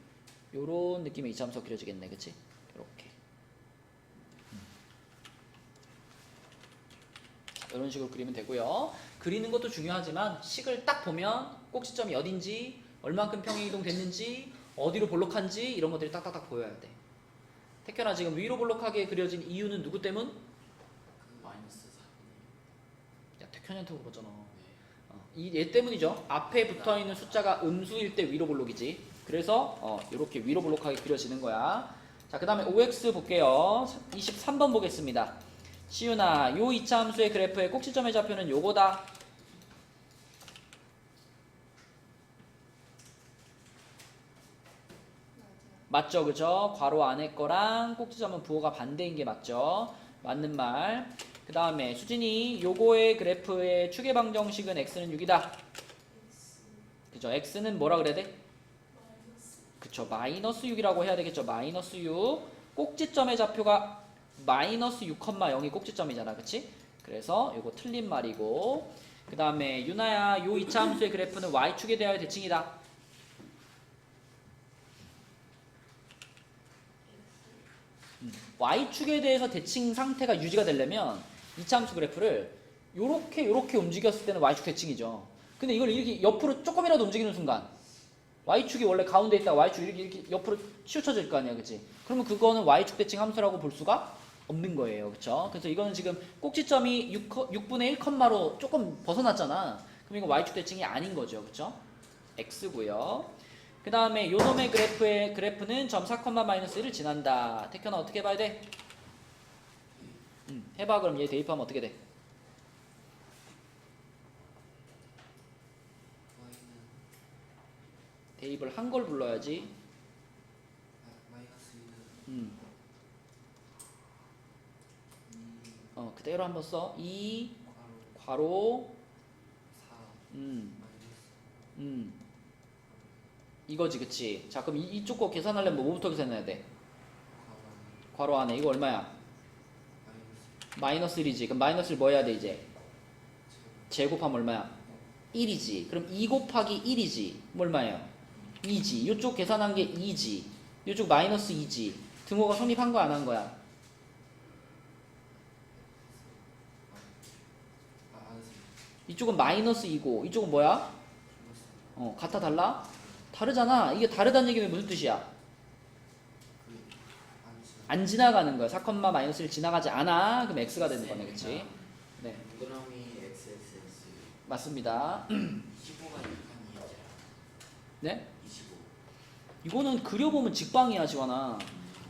요런 느낌의 이차함수가 그려지겠네. 그치? 요렇게. 이런 식으로 그리면 되고요. 그리는 것도 중요하지만 식을 딱 보면 꼭지점이 어딘지, 얼만큼 평행이동 됐는지, 어디로 볼록한지 이런 것들이 딱딱딱 보여야 돼. 태켜나 지금 위로 볼록하게 그려진 이유는 누구 때문? 마이너스 4. 야, 태현이한테 물어봤잖아. 네. 얘 때문이죠. 앞에 붙어있는 숫자가 음수일 때 위로 볼록이지. 그래서 이렇게 위로 볼록하게 그려지는 거야. 자, 그 다음에 OX 볼게요. 23번 보겠습니다. 시윤아, 요 이차함수의 그래프의 꼭지점의 좌표는 요거다. 맞죠? 그죠? 괄호 안에 거랑 꼭지점은 부호가 반대인 게 맞죠? 맞는 말. 그 다음에 수진이 요거의 그래프의 축의 방정식은 x는 6이다. 그죠? x는 뭐라 그래야 돼? 그쵸, 마이너스 6이라고 해야 되겠죠. 마이너스 6. 꼭지점의 좌표가 마이너스 6,0이 꼭지점이잖아. 그치? 그래서 요거 틀린 말이고, 그 다음에 유나야 요 이차 함수의 그래프는 y축에 대하여 대칭이다. y축에 대해서 대칭 상태가 유지가 되려면 이차 함수 그래프를 요렇게 움직였을 때는 y축 대칭이죠. 근데 이걸 이렇게 옆으로 조금이라도 움직이는 순간 y축이 원래 가운데 있다가 y축이 이렇게 옆으로 치우쳐질 거 아니야, 그치? 그러면 그거는 y축 대칭 함수라고 볼 수가 없는 거예요, 그쵸? 그래서 이거는 지금 꼭지점이 6분의 1컴마로 조금 벗어났잖아. 그럼 이거 y축 대칭이 아닌 거죠, 그쵸? x고요. 그 다음에 요놈의 그래프는 점 4,-1을 지난다. 태현아 어떻게 해봐야 돼? 해봐. 그럼 얘 대입하면 어떻게 돼? y는 대입을 한 걸 불러야지. 마이너스 2는 그대로 한번 써. 2 괄호 괄호 4 음, 마이너스 이거지, 그치? 자, 그럼 이쪽 거 계산하려면 뭐부터 계산해야 돼? 괄호 괄호 안에 이거 얼마야? 마이너스 마이너스 1이지. 그럼 마이너스를 뭐 해야 돼, 이제? 제곱하면 얼마야? 1이지. 그럼 2 곱하기 1이지. 뭐 얼마예요? 2지. 이쪽 계산한 게 2지. 이쪽 마이너스 2지. 등호가 성립한 거야, 안 한 거야? 이쪽은 마이너스 2고 이쪽은 뭐야? 같아 달라? 다르잖아. 이게 다르다는 얘기는 무슨 뜻이야? 안 지나가는 거야. 4,-1을 지나가지 않아. 그럼 x가 되는 거네, 그치? 네, 동그라미 XXX 맞습니다. 25가 약간 이해자. 네? 25. 이거는 그려보면 직방이야, 지원아.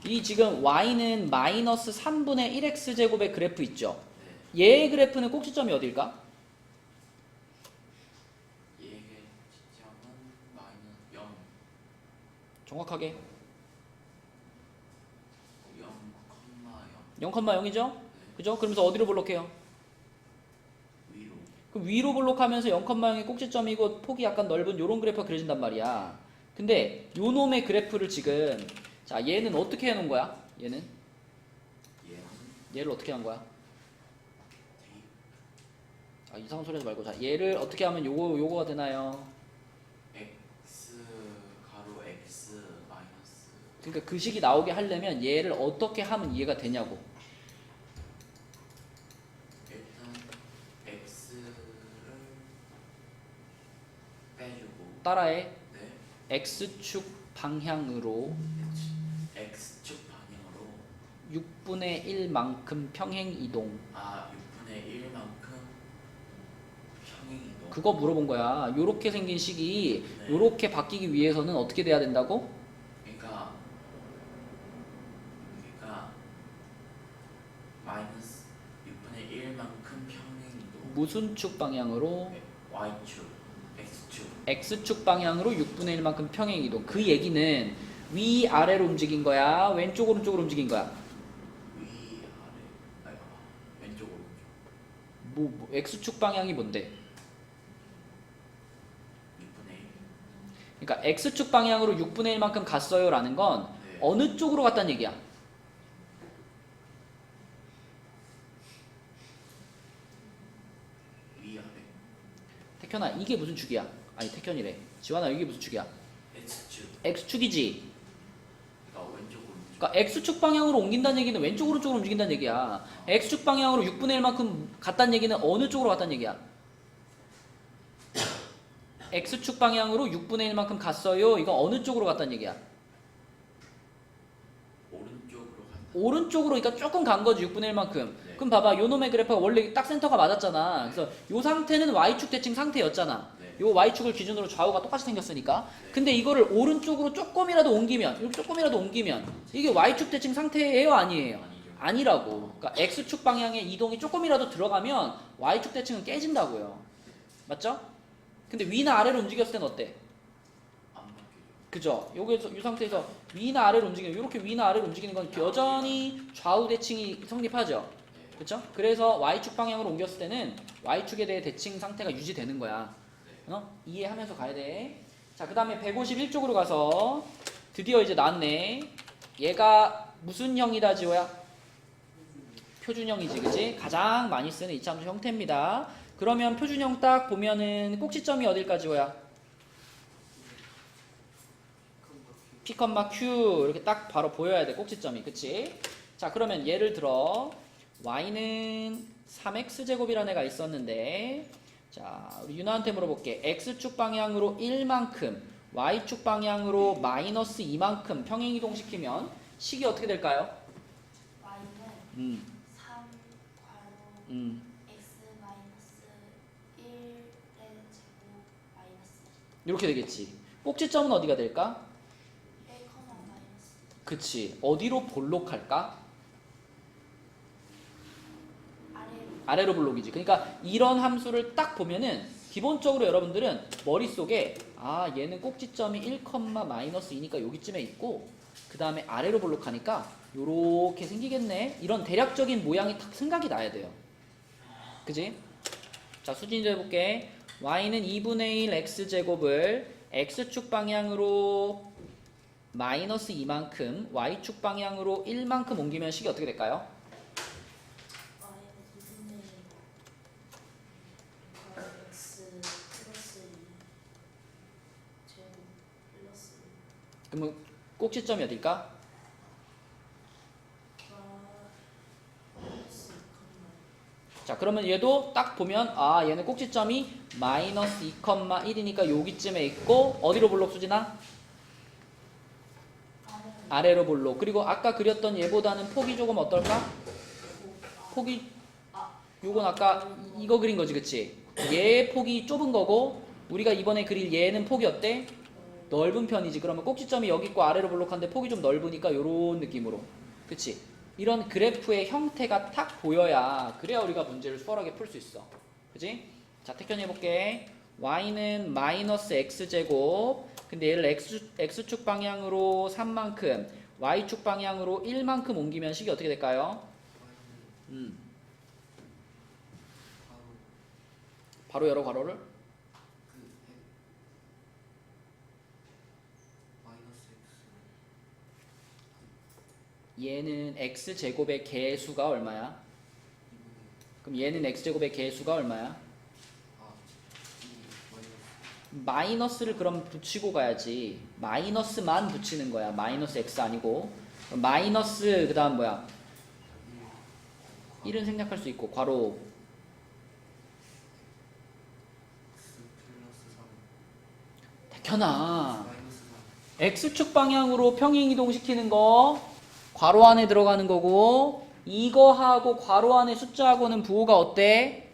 이 지금 y는 마이너스 3분의 1x 제곱의 그래프 있죠? 네. 얘의 그래프는 꼭지점이 어딜까? 얘의 지점은 마이너스 0. 정확하게 0,0. 0,0이죠? 네. 그죠? 그러면서 어디로 블록해요? 위로. 그럼 위로 블록하면서 0,0의 꼭지점이고 폭이 약간 넓은 요런 그래프가 그려진단 말이야. 근데 요 놈의 그래프를 지금 자 얘는 어떻게 해놓은 거야? 얘는 얘는 얘를 어떻게 한 거야? 대입. 이상한 소리 하지 말고 자 얘를 어떻게 하면 요거가 되나요? X 가로 X 마이너스. 그러니까 그 식이 나오게 하려면 얘를 어떻게 하면 이해가 되냐고. 일단 X를 빼주고. 따라해. 네. x축 방향으로 X축 방향으로 6분의 1만큼 평행 이동. 6분의 1만큼 평행 이동. 그거 물어본 거야. 요렇게 생긴 식이 네. 요렇게 바뀌기 위해서는 어떻게 돼야 된다고? 그러니까 마이너스 6분의 1만큼 평행 이동. 무슨 축 방향으로? Y축, X축. x축 방향으로 6분의 1만큼 평행 이동. 그 얘기는 위아래로 움직인 거야? 왼쪽 오른쪽으로 움직인 거야? 위 아래. 왼쪽 오른쪽. x축 방향이 뭔데? 6분의 1. 그러니까 x축 방향으로 6분의 1만큼 갔어요 라는 건 네. 어느 쪽으로 갔다는 얘기야? 위 아래. 태현아 이게 무슨 축이야? 아니 태현이래. 지환아 이게 무슨 축이야? X축. x축이지. 그러니까 왼쪽 오른쪽. 그러니까 x축 방향으로 옮긴다는 얘기는 왼쪽 오른쪽으로 움직인다는 얘기야. x축 방향으로 6분의 1만큼 갔다는 얘기는 어느 쪽으로 갔다는 얘기야? x축 방향으로 6분의 1만큼 갔어요. 이건 어느 쪽으로 갔다는 얘기야? 오른쪽으로 간다. 오른쪽으로. 그러니까 조금 간 거지 6분의 1만큼. 네. 그럼 봐봐 요놈의 그래프가 원래 딱 센터가 맞았잖아. 그래서 요 상태는 y축 대칭 상태였잖아. 네. 요 y축을 기준으로 좌우가 똑같이 생겼으니까. 근데 이거를 오른쪽으로 조금이라도 옮기면, 이렇게 조금이라도 옮기면 이게 y축 대칭 상태예요, 아니에요? 아니죠. 아니라고. 그러니까 x축 방향의 이동이 조금이라도 들어가면 y축 대칭은 깨진다고요. 맞죠? 근데 위나 아래로 움직였을 때는 어때? 안 바뀌죠. 그죠? 여기서 이 상태에서 위나 아래로 움직이면 이렇게 위나 아래로 움직이는 건 여전히 좌우 대칭이 성립하죠. 네. 그렇죠? 그래서 y축 방향으로 옮겼을 때는 y축에 대해 대칭 상태가 유지되는 거야. 이해하면서 가야 돼. 자, 그 다음에 151쪽으로 가서 드디어 이제 나왔네. 얘가 무슨 형이다, 지호야? 표준형이지, 그치? 가장 많이 쓰는 이차함수 형태입니다. 그러면 표준형 딱 보면은 꼭지점이 어딜까, 지호야? P, Q 이렇게 딱 바로 보여야 돼, 꼭지점이. 그치? 자, 그러면 예를 들어 y는 3x제곱이라는 애가 있었는데, 자, 우리 윤아한테 물어볼게. x축 방향으로 1만큼, y축 방향으로 마이너스 2만큼 평행이동시키면 식이 어떻게 될까요? y는 3 괄호 x 마이너스 1의 제곱 마이너스 이렇게 되겠지. 꼭지점은 어디가 될까? 1, 마이너스 그치. 어디로 볼록할까? 아래로 아래로 볼록이지. 그러니까 이런 함수를 딱 보면은 기본적으로 여러분들은 머릿속에 아, 얘는 꼭지점이 1, 마이너스 2니까 여기쯤에 있고 그 다음에 아래로 볼록하니까 요렇게 생기겠네. 이런 대략적인 모양이 딱 생각이 나야 돼요. 그지? 자, 수진이도 해볼게. y는 2분의 1 x제곱을 x축 방향으로 마이너스 2만큼 y축 방향으로 1만큼 옮기면 식이 어떻게 될까요? y는 2분의 1 x 플러스 2 제곱 플러스 그러면 꼭지점이 어딜까? 마이너스 2, 자, 그러면 얘도 딱 보면 아, 얘는 꼭지점이 마이너스 2,1이니까 여기쯤에 있고 어디로 볼록, 수진아? 아래로 볼록. 그리고 아까 그렸던 얘보다는 폭이 조금 어떨까? 폭이 요건 아까 이거 그린 거지, 그치? 얘 폭이 좁은 거고 우리가 이번에 그릴 얘는 폭이 어때? 넓은 편이지. 그러면 꼭지점이 여기 있고 아래로 볼록한데 폭이 좀 넓으니까 요런 느낌으로. 그치? 이런 그래프의 형태가 딱 보여야 그래야 우리가 문제를 수월하게 풀 수 있어. 그치? 자, 택견 해볼게. y는 마이너스 x제곱, 근데 얘를 x축 방향으로 3만큼 y축 방향으로 1만큼 옮기면 식이 어떻게 될까요? 바로 열어 괄호를. 얘는 x제곱의 개수가 얼마야? 그럼 얘는 x제곱의 개수가 얼마야? 마이너스를 그럼 붙이고 가야지. 마이너스만 붙이는 거야. 마이너스 x 아니고. 마이너스 그 다음 뭐야? 1은 생략할 수 있고 괄호 태현아, x축 방향으로 평행이동시키는 거 괄호 안에 들어가는 거고 이거하고 괄호 안에 숫자하고는 부호가 어때?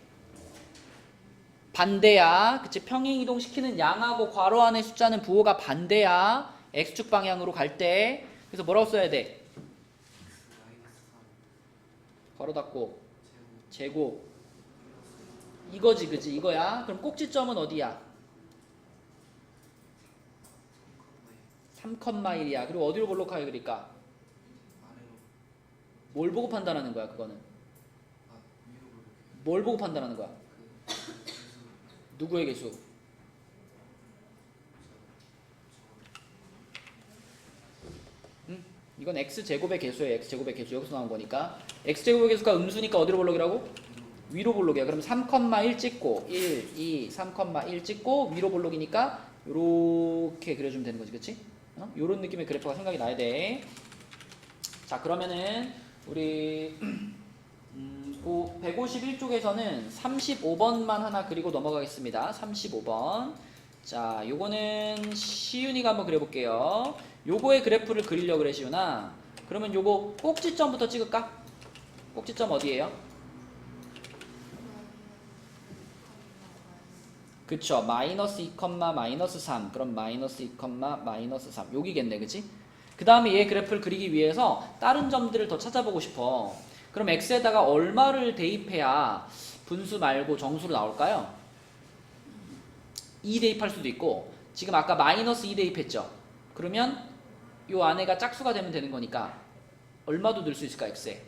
반대야. 그치? 평행이동시키는 양하고 괄호 안에 숫자는 부호가 반대야. x축 방향으로 갈 때. 그래서 뭐라고 써야 돼? 괄호 닫고 제곱 이거지, 그치? 이거야. 그럼 꼭지점은 어디야? 3,1이야. 그리고 어디로 볼록하게 그릴까? 뭘 보고 판단하는 거야, 그거는? 뭘 보고 판단하는 거야? 누구의 개수? 이건 x제곱의 개수예요. x제곱의 개수. 여기서 나온 거니까. x제곱의 개수가 음수니까 어디로 볼록이라고? 위로 볼록이야. 그럼 3,1 찍고 1, 2, 3,1 찍고 위로 볼록이니까 요렇게 그려주면 되는 거지. 그치? 요런 느낌의 그래프가 생각이 나야 돼. 자, 그러면은 우리 151쪽에서는 35번만 하나 그리고 넘어가겠습니다. 35번. 자, 요거는 시윤이가 한번 그려볼게요. 요거의 그래프를 그리려고 그래, 시윤아. 그러면 요거 꼭지점부터 찍을까? 꼭지점 어디예요? 그쵸. 마이너스 2, 마이너스 3. 그럼 마이너스 2, 마이너스 3. 여기겠네, 그치? 그 다음에 얘 그래프를 그리기 위해서 다른 점들을 더 찾아보고 싶어. 그럼 x에다가 얼마를 대입해야 분수 말고 정수로 나올까요? 2 대입할 수도 있고, 지금 아까 마이너스 2 대입했죠? 그러면 요 안에가 짝수가 되면 되는 거니까 얼마도 넣을 수 있을까, x에?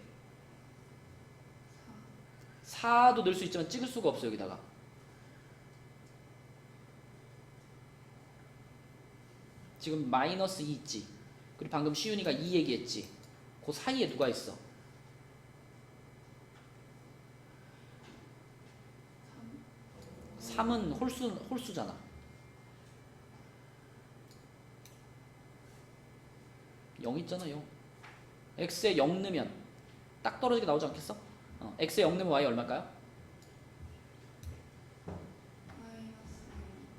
4도 넣을 수 있지만 찍을 수가 없어 여기다가. 지금 마이너스 2 있지. 그리고 방금 시윤이가 2 얘기했지. 그 사이에 누가 있어? 3은 홀수잖아. 0 있잖아 0. x에 0 넣으면 딱 떨어지게 나오지 않겠어? x에 0 넣으면 y 얼마일까요?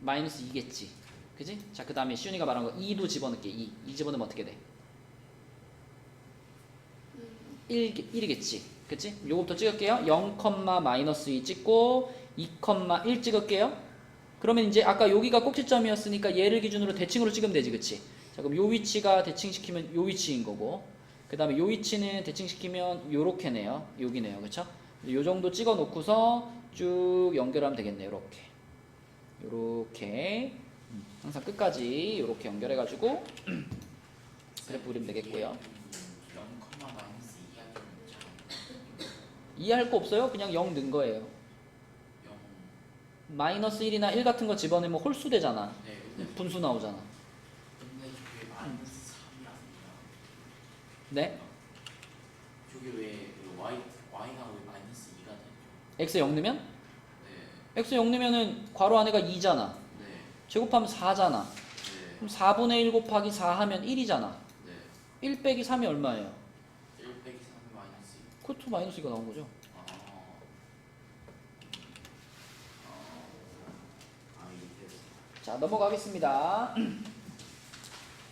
마이너스 2겠지. 그지? 자, 그 다음에 시윤이가 말한 거 2도 집어넣게. 2 집어넣으면 어떻게 돼? 1이겠지. 그치? 요거부터 찍을게요. 0, 마이너스 2 찍고 2, 1 찍을게요. 그러면 이제 아까 여기가 꼭지점이었으니까 얘를 기준으로 대칭으로 찍으면 되지. 그치? 자, 그럼 요 위치가 대칭시키면 요 위치인 거고, 그 다음에 요 위치는 대칭시키면 요렇게네요. 여기네요. 그쵸? 요 정도 찍어 놓고서 쭉 연결하면 되겠네요. 요렇게 항상 끝까지 요렇게 연결해가지고 그래프 그리면 되겠고요. 0, 마이너스 2 하기는 참 이해할 거 없어요? 그냥 0 넣은 거예요. 0. 마이너스 1이나 1 같은 거 집어넣으면 홀수 되잖아. 네, 근데 분수 나오잖아. 저게 마이너스 3이라서요. 네? 저게 왜그 y가 왜 마이너스 2가 되죠? x 0 넣으면? 네, x 0 넣으면은 괄호 안에가 2잖아. 네, 제곱하면 4잖아. 네, 그럼 4분의 1 곱하기 4 하면 1이잖아. 네. 1 빼기 3이 얼마예요? 1 빼기 3이 마이너스 2. 그것도 마이너스 2가 나온 거죠. 이게 자, 넘어가겠습니다.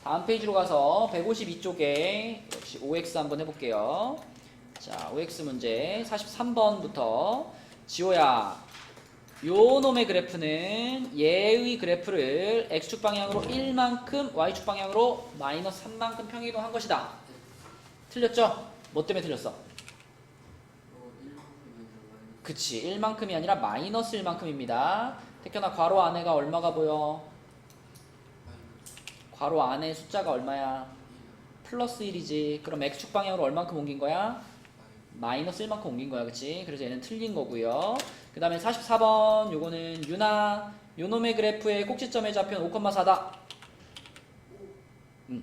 다음 페이지로 가서 152쪽에 역시 OX 한번 해볼게요. 자, OX 문제 43번부터 지호야, 요 놈의 그래프는 얘의 그래프를 X축 방향으로 1만큼 Y축 방향으로 마이너스 3만큼 평이동한 것이다. 틀렸죠? 뭐 때문에 틀렸어? 그치, 1만큼이 아니라 마이너스 1만큼입니다. 태현아, 괄호 안에가 얼마가 보여? 괄호 안에 숫자가 얼마야? 플러스 1이지. 그럼 X축 방향으로 얼만큼 옮긴 거야? 마이너스 1만큼 옮긴 거야. 그치? 그래서 얘는 틀린 거고요. 그 다음에 44번 요거는 유나, 요놈의 그래프의 꼭지점의 좌표는 5,4다.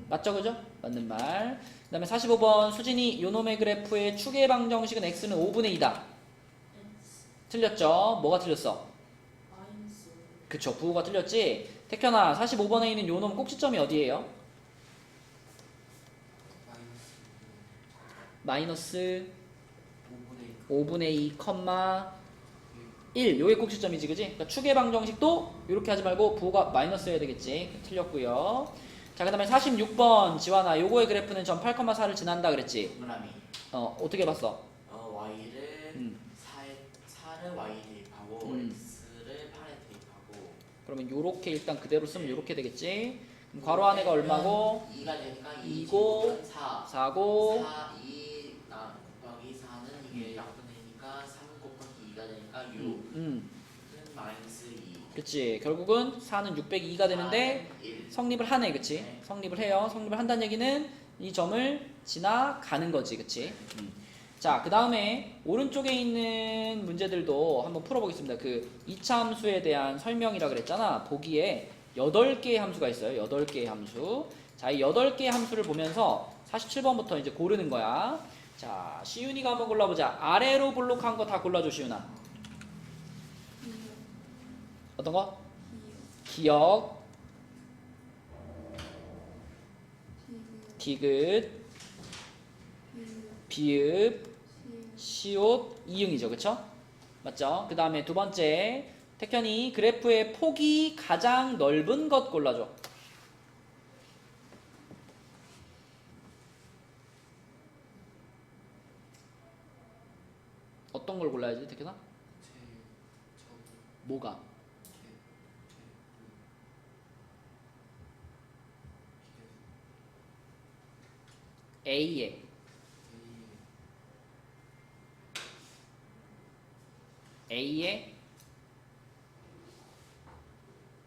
맞죠? 그죠? 맞는 말. 그 다음에 45번 수진이, 요놈의 그래프의 축의 방정식은 x는 5분의 2다. 틀렸죠? 뭐가 틀렸어? 마이너스 그쵸, 부호가 틀렸지? 태현아, 45번에 있는 요놈 꼭지점이 어디예요? 마이너스 5분의 2, 1. 요게 꼭지점이지, 그지? 그러니까 축의 방정식도 이렇게 하지 말고 부호가 마이너스여야 되겠지. 틀렸고요. 자, 그 다음에 46번 지환아, 요거의 그래프는 전 8,4를 지난다 그랬지? 동그라미. 어떻게 봤어? y를 4를 y에 대입하고 x를 8에 대입하고. 그러면 요렇게 일단 그대로 쓰면 요렇게 되겠지? 그럼 괄호 안에가 얼마고? 2가 되니까 2고 4. 4고 4, 2 곱하기 4는 이게 약분되니까 3 곱하기 2가 되니까 6. 는 마이너스 2. 그치. 결국은 4는 6 빼기 2가 되는데 1. 성립을 하네. 그치? 네. 성립을 해요. 성립을 한다는 얘기는 이 점을 지나가는 거지. 그치? 자, 그 다음에 오른쪽에 있는 문제들도 한번 풀어보겠습니다. 그 2차 함수에 대한 설명이라 그랬잖아. 보기에 8개의 함수가 있어요. 8개의 함수. 자, 이 8개의 함수를 보면서 47번부터 이제 고르는 거야. 자, 시윤이가 한번 골라보자. 아래로 블록한 거 다 골라줘, 시윤아. 어떤 거? 기억, 디귿, 비읍, 시옷, 이응이죠. 그쵸? 맞죠? 그 다음에 두 번째, 태현이 그래프의 폭이 가장 넓은 것 골라줘. 어떤 걸 골라야지, 태현아? 뭐가? A에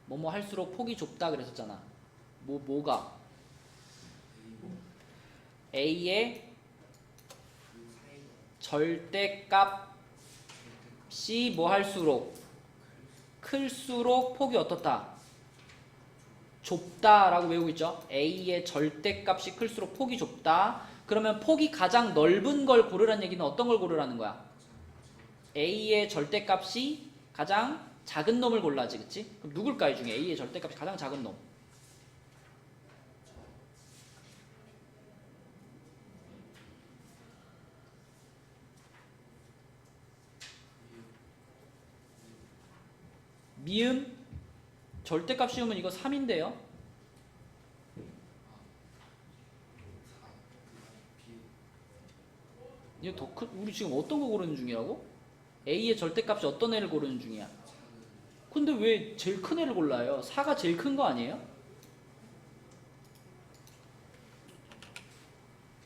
뭐뭐 할수록 폭이 좁다 그랬었잖아. 뭐가? A의 절대값 값이 뭐 할수록 클수록 폭이 어떻다? 좁다라고 외우고 있죠. A의 절대값이 클수록 폭이 좁다. 그러면 폭이 가장 넓은 걸 고르라는 얘기는 어떤 걸 고르라는 거야? A의 절대값이 가장 작은 놈을 골라야지, 그치? 그럼 누굴까 이 중에 A의 절대값이 가장 작은 놈? 미음 절대값 씌우면 이거 3인데요. 이거 더 큰, 우리 지금 어떤 거 고르는 중이라고? A의 절대값이 어떤 애를 고르는 중이야? 근데 왜 제일 큰 애를 골라요? 4가 제일 큰 거 아니에요?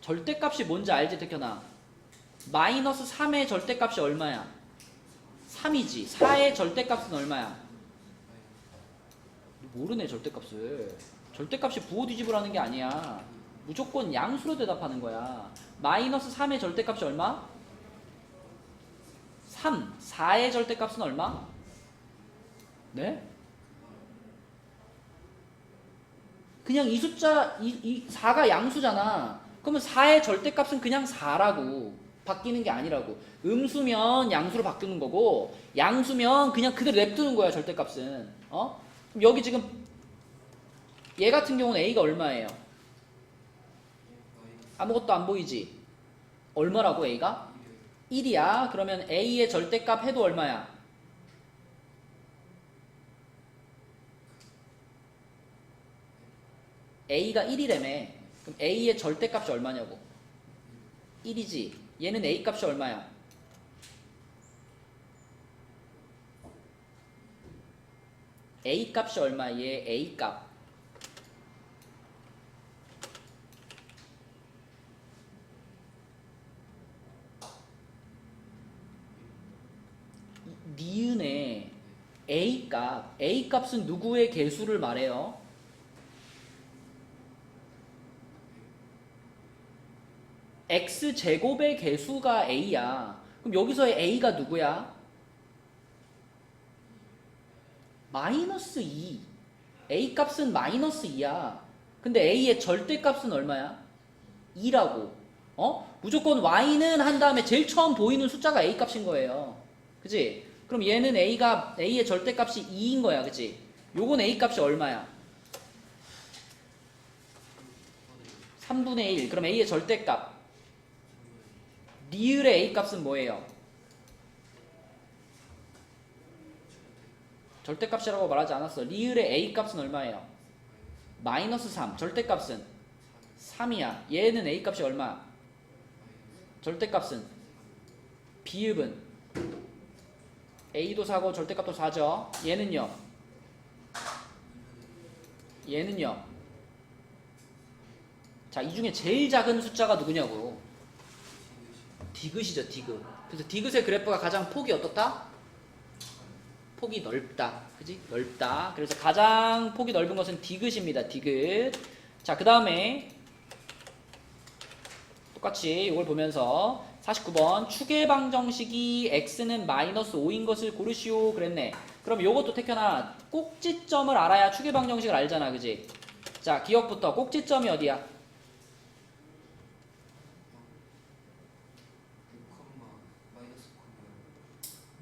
절대값이 뭔지 알지, 태현아? 마이너스 3의 절대값이 얼마야? 3이지. 4의 절대값은 얼마야? 모르네, 절대값을. 절대값이 부호 뒤집으라는 게 아니야. 무조건 양수로 대답하는 거야. 마이너스 3의 절대값이 얼마? 3. 4의 절대값은 얼마? 네? 그냥 이 숫자, 이 4가 양수잖아. 그러면 4의 절대값은 그냥 4라고. 바뀌는 게 아니라고. 음수면 양수로 바꾸는 거고, 양수면 그냥 그대로 냅두는 거야, 절대값은. 어? 그럼 여기 지금 얘 같은 경우는 A가 얼마예요? 아무것도 안 보이지? 얼마라고 A가? 1이야. 그러면 A의 절대값 해도 얼마야? A가 1이라며. 그럼 A의 절대값이 얼마냐고? 1이지. 얘는 A 값이 얼마야? A 값이 얼마야? 얘 A 값. 니은의 A 값. A 값은 누구의 개수를 말해요? X제곱의 개수가 A야. 그럼 여기서의 A가 누구야? 마이너스 2. A 값은 마이너스 2야. 근데 A의 절대값은 얼마야? 2라고. 어? 무조건 Y는 한 다음에 제일 처음 보이는 숫자가 A 값인 거예요. 그치? 그럼 얘는 A의 절대값이 2인 거야. 그치? 요건 A 값이 얼마야? 3분의 1. 그럼 A의 절대값. 리을의 A 값은 뭐예요? 절대값이라고 말하지 않았어. 리을의 A 값은 얼마예요? 마이너스 3. 절대값은 3이야. 얘는 A 값이 얼마? 절대값은 비읍은 A도 4고 절대값도 4죠. 얘는요? 얘는요? 자, 이 중에 제일 작은 숫자가 누구냐고. 디귿이죠, 디귿. 그래서 디귿의 그래프가 가장 폭이 어떻다? 폭이 넓다. 그지? 넓다. 그래서 가장 폭이 넓은 것은 디귿입니다. 디귿. 자, 그 다음에 똑같이 이걸 보면서 49번 추계방정식이 x는 마이너스 5인 것을 고르시오 그랬네. 그럼 요것도 태현아 꼭지점을 알아야 추계방정식을 알잖아. 그지? 자, 기억부터 꼭지점이 어디야?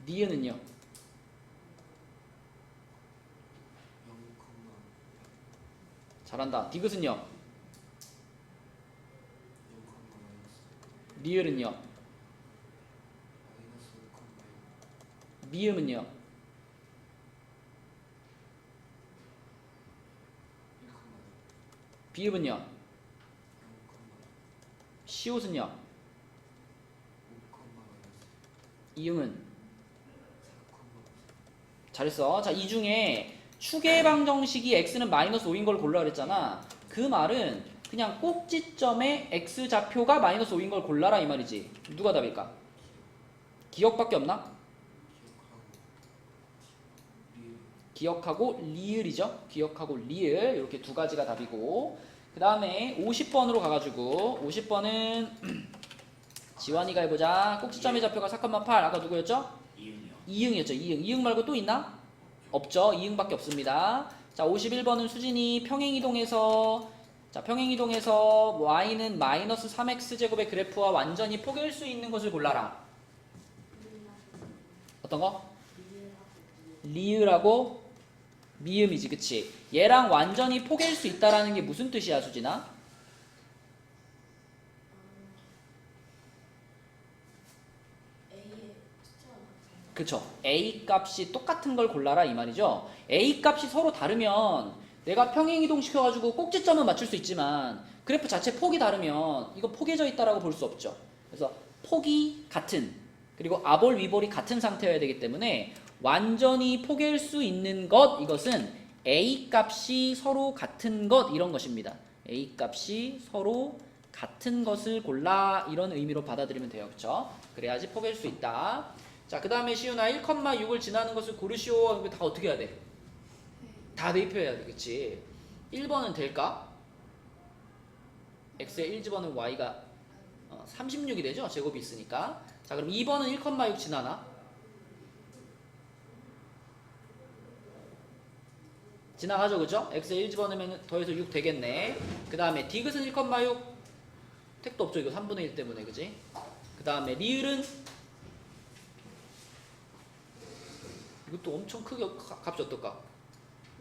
니은은요? 잘한다. 디귿은요? 리을은요? 미음은요? 비읍은요? 시옷은요? 이응은? 잘했어. 자, 이 중에 추계방정식이 x는 마이너스 5인 걸 골라 그랬잖아. 그 말은 그냥 꼭지점에 x좌표가 마이너스 5인 걸 골라라 이 말이지. 누가 답일까? 기억밖에 없나? 기억하고 리을이죠. 기억하고 리을. 이렇게 두 가지가 답이고, 그 다음에 50번으로 가가지고 50번은 지환이가 해보자. 꼭지점의 좌표가 4,8. 아까 누구였죠? 이은이요. 이응이었죠. 이응 말고 또 있나? 없죠. 이응밖에 없습니다. 자, 51번은 수진이 평행이동에서 y는 마이너스 3x제곱의 그래프와 완전히 포개일 수 있는 것을 골라라. 어떤 거? 리을하고 미음이지, 그치? 얘랑 완전히 포개일 수 있다라는 게 무슨 뜻이야, 수진아? A의 숫자가 같은 그쵸. A 값이 똑같은 걸 골라라 이 말이죠. A 값이 서로 다르면 내가 평행이동 시켜가지고 꼭지점은 맞출 수 있지만 그래프 자체 폭이 다르면 이거 포개져 있다라고 볼 수 없죠. 그래서 폭이 같은, 그리고 아볼 위볼이 같은 상태여야 되기 때문에 완전히 포개일 수 있는 것, 이것은 A 값이 서로 같은 것, 이런 것입니다. A 값이 서로 같은 것을 골라, 이런 의미로 받아들이면 돼요. 그쵸? 그래야지 포개일 수 있다. 자, 그 다음에 시윤아 1,6을 지나는 것을 고르시오. 이거 다 어떻게 해야 돼? 다 대입해야 돼. 그치? 1번은 될까? x에 1 집어넣으면 y가 36이 되죠? 제곱이 있으니까. 자, 그럼 2번은 1,6 지나나? 지나가죠, 그죠? x에 1 집어넣으면 더해서 6 되겠네. 그 다음에 디귿은 1,6 택도 없죠. 이거 3분의 1 때문에, 그지? 그 다음에 리을은 이것도 엄청 크게 값이 어떨까?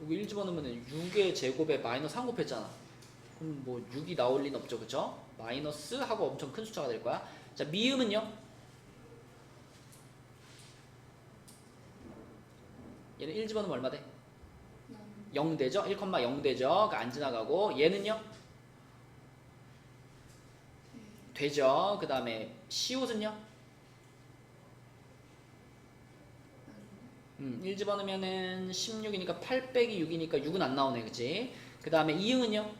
여기 1 집어넣으면 6의 제곱에 마이너스 3 곱했잖아. 그럼 뭐 6이 나올 리는 없죠, 그쵸? 마이너스 하고 엄청 큰 숫자가 될 거야. 자, 미음은요? 얘는 1 집어넣으면 얼마 돼? 0 되죠? 1,0 되죠? 그러니까 안 지나가고. 얘는요? 되죠? 그 다음에 시옷은요? 1 집어넣으면은 16이니까 8 빼기 6이니까 6은 안 나오네, 그치? 그 다음에 이응은요?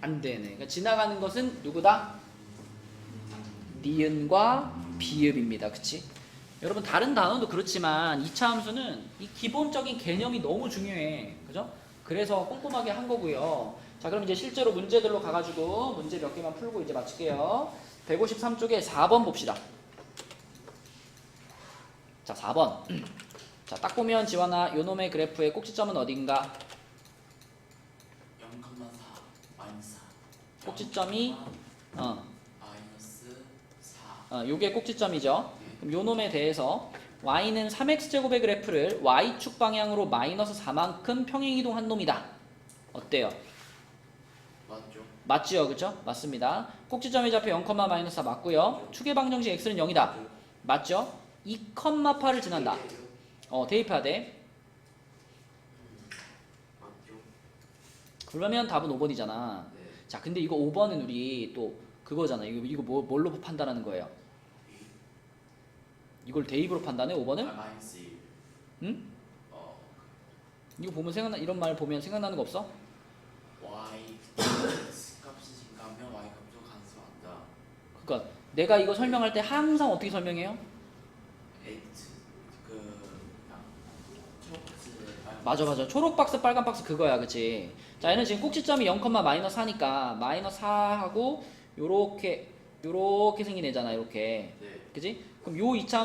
안 되네. 그러니까 지나가는 것은 누구다? 니은과 비읍입니다. 그치? 여러분, 다른 단어도 그렇지만 2차 함수는 이 기본적인 개념이 너무 중요해. 그죠? 그래서 꼼꼼하게 한 거고요. 자, 그럼 이제 실제로 문제들로 가가지고 문제 몇 개만 풀고 이제 마칠게요. 153쪽에 4번 봅시다. 자, 4번. 자, 딱 보면 지원아, 요놈의 그래프의 꼭지점은 어딘가? 0,4 마이너스 4 꼭지점이 마이너스 4 요게 꼭지점이죠. 그럼 요놈에 대해서 y는 3x제곱의 그래프를 y축 방향으로 마이너스 4만큼 평행이동한 놈이다. 어때요? 맞죠? 맞지요, 그죠? 맞습니다. 꼭지점의 좌표 0, 마이너스 4 맞고요. 축의 방정식 x는 0이다. 맞죠? 2,8을 지난다. 대입해야 돼. 맞죠? 그러면 답은 5번이잖아. 네. 자, 근데 이거 5번은 우리 또 그거잖아. 이거 뭘로 판단하는 거예요? 이걸 대입으로 판단해, 5번을? 마이너스 1 응? 이거 보면 이런 말 보면 생각나는 거 없어? y x 값이 증가하면 y 값도 감소한다. 그러니까 내가 이거 설명할 때 항상 어떻게 설명해요? x 초록색 맞아. 초록 박스, 빨간 박스 그거야, 그치? 자, 얘는 지금 꼭지점이 0, 마이너스 4니까 마이너스 4하고 요렇게 생긴 애잖아, 요렇게. 네. 그지? 그럼 요 2차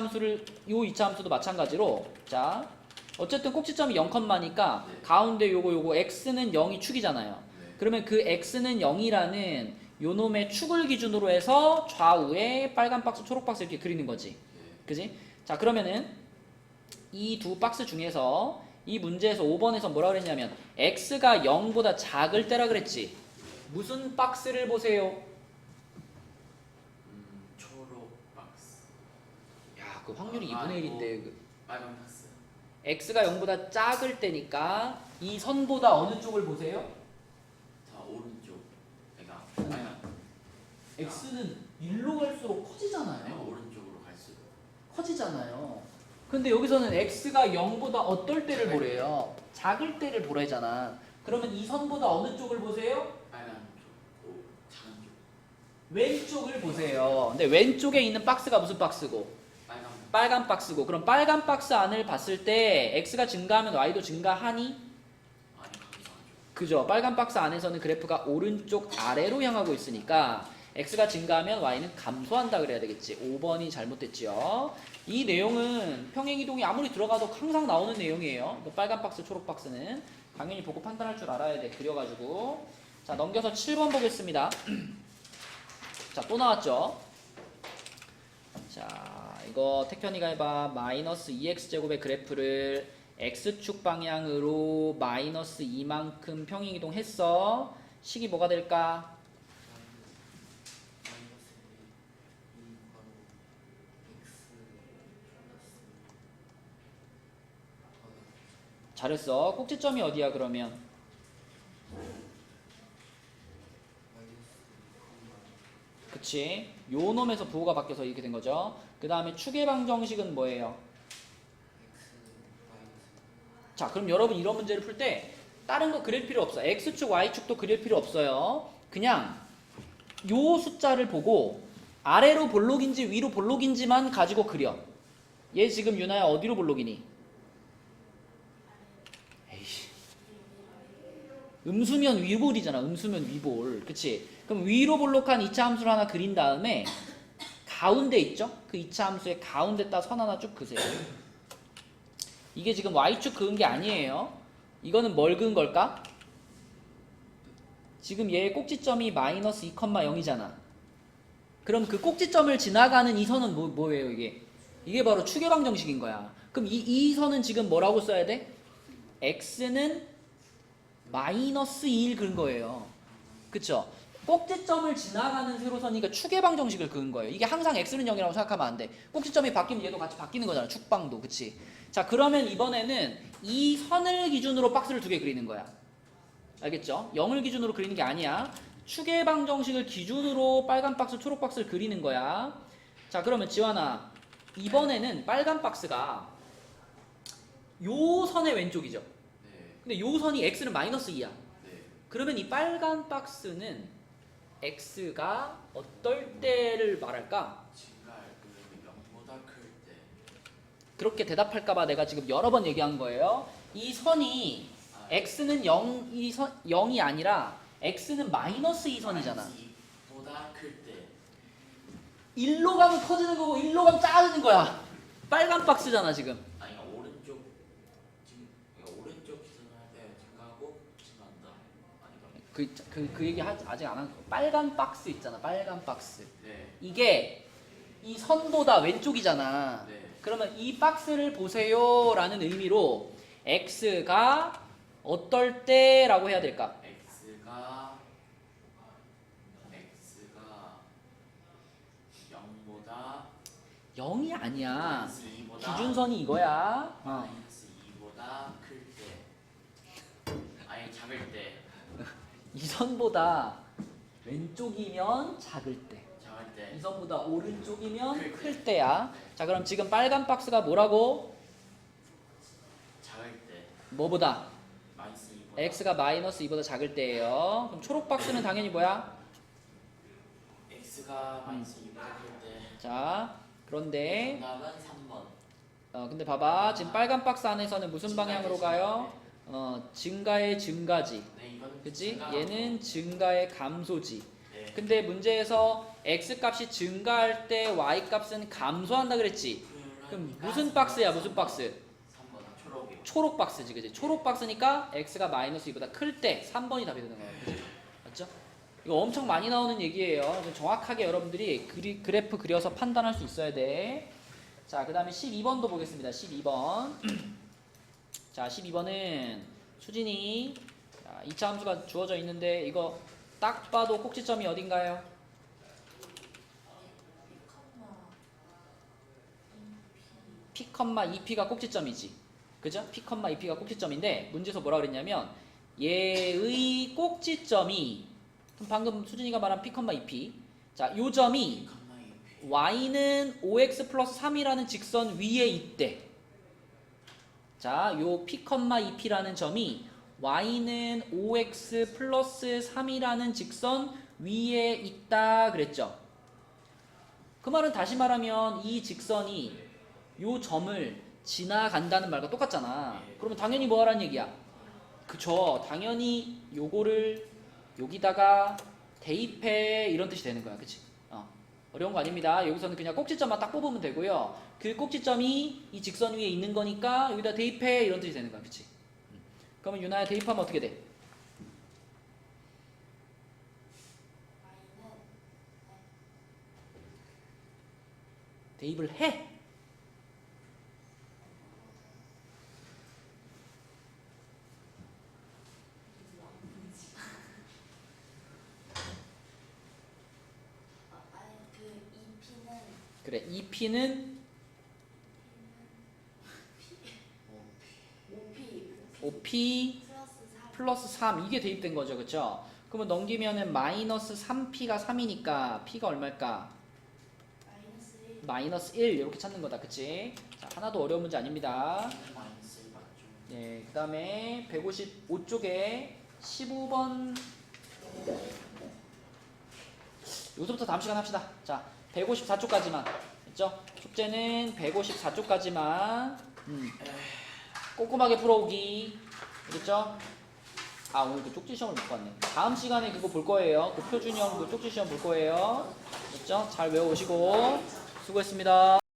함수도 마찬가지로, 자, 어쨌든 꼭지점이 0,니까 네. 가운데 요거 x는 0이 축이잖아요. 네. 그러면 그 x는 0이라는 요놈의 축을 기준으로 해서 좌우에 빨간 박스, 초록 박스 이렇게 그리는 거지. 네. 그지? 자, 그러면은 이 두 박스 중에서 이 문제에서 5번에서 뭐라 그랬냐면 x가 0보다 작을 때라 그랬지. 무슨 박스를 보세요? 초록 박스 야, 그 확률이 아, 2분의 1인데 빨간 박스 x가 0보다 작을 때니까 이 선보다 어느 쪽을 보세요? 자 오른쪽 그러니까 빨간 x는 1로 갈수록 네, 커지잖아요. 오른쪽으로 갈수록 커지잖아요. 근데 여기서는 x가 0보다 어떨 때를 보래요? 작을 때를 보래잖아. 그러면 이 선보다 어느 쪽을 보세요? 빨간 쪽, 작은 쪽 왼쪽을 보세요. 근데 왼쪽에 있는 박스가 무슨 박스고? 빨간 빨간 박스고. 그럼 빨간 박스 안을 봤을 때 x가 증가하면 y도 증가하니? 아니 감소하죠. 그죠? 빨간 박스 안에서는 그래프가 오른쪽 아래로 향하고 있으니까 x가 증가하면 y는 감소한다 그래야 되겠지. 5번이 잘못됐지요. 이 내용은 평행이동이 아무리 들어가도 항상 나오는 내용이에요. 그 빨간 박스, 초록 박스는 당연히 보고 판단할 줄 알아야 돼. 그려가지고. 자, 넘겨서 7번 보겠습니다. 자, 또 나왔죠. 자, 이거 태현이가 해봐. 마이너스 2x제곱의 그래프를 x축 방향으로 마이너스 2만큼 평행이동 했어. 식이 뭐가 될까? 잘했어. 꼭지점이 어디야 그러면? 그치? 요 놈에서 부호가 바뀌어서 이렇게 된 거죠. 그 다음에 축의 방정식은 뭐예요? 자, 그럼 여러분 이런 문제를 풀 때 다른 거 그릴 필요 없어. x축, y축도 그릴 필요 없어요. 그냥 요 숫자를 보고 아래로 볼록인지 위로 볼록인지만 가지고 그려. 얘 지금 유나야 어디로 볼록이니? 에이씨. 음수면 위볼이잖아. 음수면 위볼. 그치? 그럼 위로 볼록한 2차 함수를 하나 그린 다음에 가운데 있죠? 그 2차 함수의 가운데다 선 하나 쭉 그세요. 이게 지금 y축 그은 게 아니에요. 이거는 뭘 그은 걸까? 지금 얘의 꼭지점이 마이너스 2,0이잖아. 그럼 그 꼭지점을 지나가는 이 선은 뭐예요 이게? 이게 바로 축의 방정식인 거야. 그럼 이 선은 지금 뭐라고 써야 돼? x는 마이너스 2를 그은 거예요. 그쵸? 꼭지점을 지나가는 세로선이니까 축의 방정식을 그은 거예요. 이게 항상 x는 0이라고 생각하면 안 돼. 꼭지점이 바뀌면 얘도 같이 바뀌는 거잖아. 축방도. 그치? 자, 그러면 이번에는 이 선을 기준으로 박스를 2개 그리는 거야. 알겠죠? 0을 기준으로 그리는 게 아니야. 축의 방정식을 기준으로 빨간 박스, 초록 박스를 그리는 거야. 자, 그러면 지환아, 이번에는 빨간 박스가 요 선의 왼쪽이죠. 네. 근데 요 선이 x는 마이너스 2야. 네. 그러면 이 빨간 박스는 x가 어떨 때를 말할까? 증가할 그 0보다 클 때. 그렇게 대답할까봐 내가 지금 여러 번 얘기한 거예요. 이 선이 x는 0이 아니라 x는 마이너스 2선이잖아. 2보다 클 때. 1로 가면 커지는 거고 1로 가면 작아지는 거야. 빨간 박스잖아 지금. 아니 오른쪽 지금 오른쪽 기준할 때 증가하고 증가한다. 아닌가? 그 얘기 아직 안 한 거. 빨간 박스 있잖아. 빨간 박스. 네. 이게 이 선보다 왼쪽이잖아. 네. 그러면 이 박스를 보세요라는 의미로 x가 어떨 때라고 해야 될까? x가 0보다 0이 아니야. 마이너스 2보다 기준선이 이거야. 마이너스 2보다 클 때. 아니 작을 때. 이 선보다 왼쪽이면 작을 때. 작을 때. 이 선보다 오른쪽이면 클 때. 클 때야. 자, 그럼 지금 빨간 박스가 뭐라고? 작을 때. 뭐보다? 마이너스 2보다. x가 마이너스 2보다 작을 때예요. 그럼 초록 박스는 당연히 뭐야? x가 마이너스 2보다 클 때. 자, 그런데 정답은 3번. 근데 봐봐. 지금 빨간 박스 안에서는 무슨 방향으로 가요? 증가의 증가지. 네, 이거는 그치? 증가하고. 얘는 증가의 감소지. 네. 근데 문제에서 x 값이 증가할 때 y 값은 감소한다 그랬지? 그럼 무슨 박스야? 무슨 박스? 3번 초록이. 초록 박스지, 그지? 초록 박스니까 x가 마이너스 2보다 클 때 3번이 답이 되는 거예요. 그지? 맞죠? 이거 엄청 많이 나오는 얘기예요. 정확하게 여러분들이 그래프 그려서 판단할 수 있어야 돼. 자, 그 다음에 12번도 보겠습니다. 12번. 자, 12번은 수진이 2차 함수가 주어져 있는데 이거 딱 봐도 꼭지점이 어딘가요? P,2P가 꼭지점이지. 그죠? P,2P가 꼭지점인데 문제에서 뭐라 그랬냐면 얘의 꼭지점이 방금 수진이가 말한 P,2P. 자, 요 점이 y는 5x 플러스 3이라는 직선 위에 있대. 자, 요 P,2P라는 점이 y는 5x 플러스 3이라는 직선 위에 있다 그랬죠. 그 말은 다시 말하면 이 직선이 요 점을 지나간다는 말과 똑같잖아. 그러면 당연히 뭐 하라는 얘기야? 그쵸. 당연히 요거를 여기다가 대입해 이런 뜻이 되는 거야. 그치? 어려운 거 아닙니다. 여기서는 그냥 꼭지점만 딱 뽑으면 되고요. 그 꼭지점이 이 직선 위에 있는 거니까 여기다 대입해 이런 뜻이 되는 거야. 그치? 그러면 유나야 대입하면 어떻게 돼? 대입을 해. 그래, 2p는 5p 플러스 3 이게 대입된 거죠. 그쵸? 그러면 넘기면은 마이너스 3p가 3이니까 p가 얼마일까? 마이너스 1 이렇게 찾는 거다. 그치? 자, 하나도 어려운 문제 아닙니다. 마이너스 1 맞죠? 네, 그 다음에 155쪽에 15번 여기서부터 다음 시간 합시다. 자, 154쪽까지만 했죠? 숙제는 154쪽까지만 꼼꼼하게 풀어오기. 알겠죠? 아, 오늘 그 쪽지 시험을 못 봤네. 다음 시간에 그거 볼 거예요. 그 표준형 그 쪽지 시험 볼 거예요. 알겠죠? 잘 외워오시고 수고했습니다.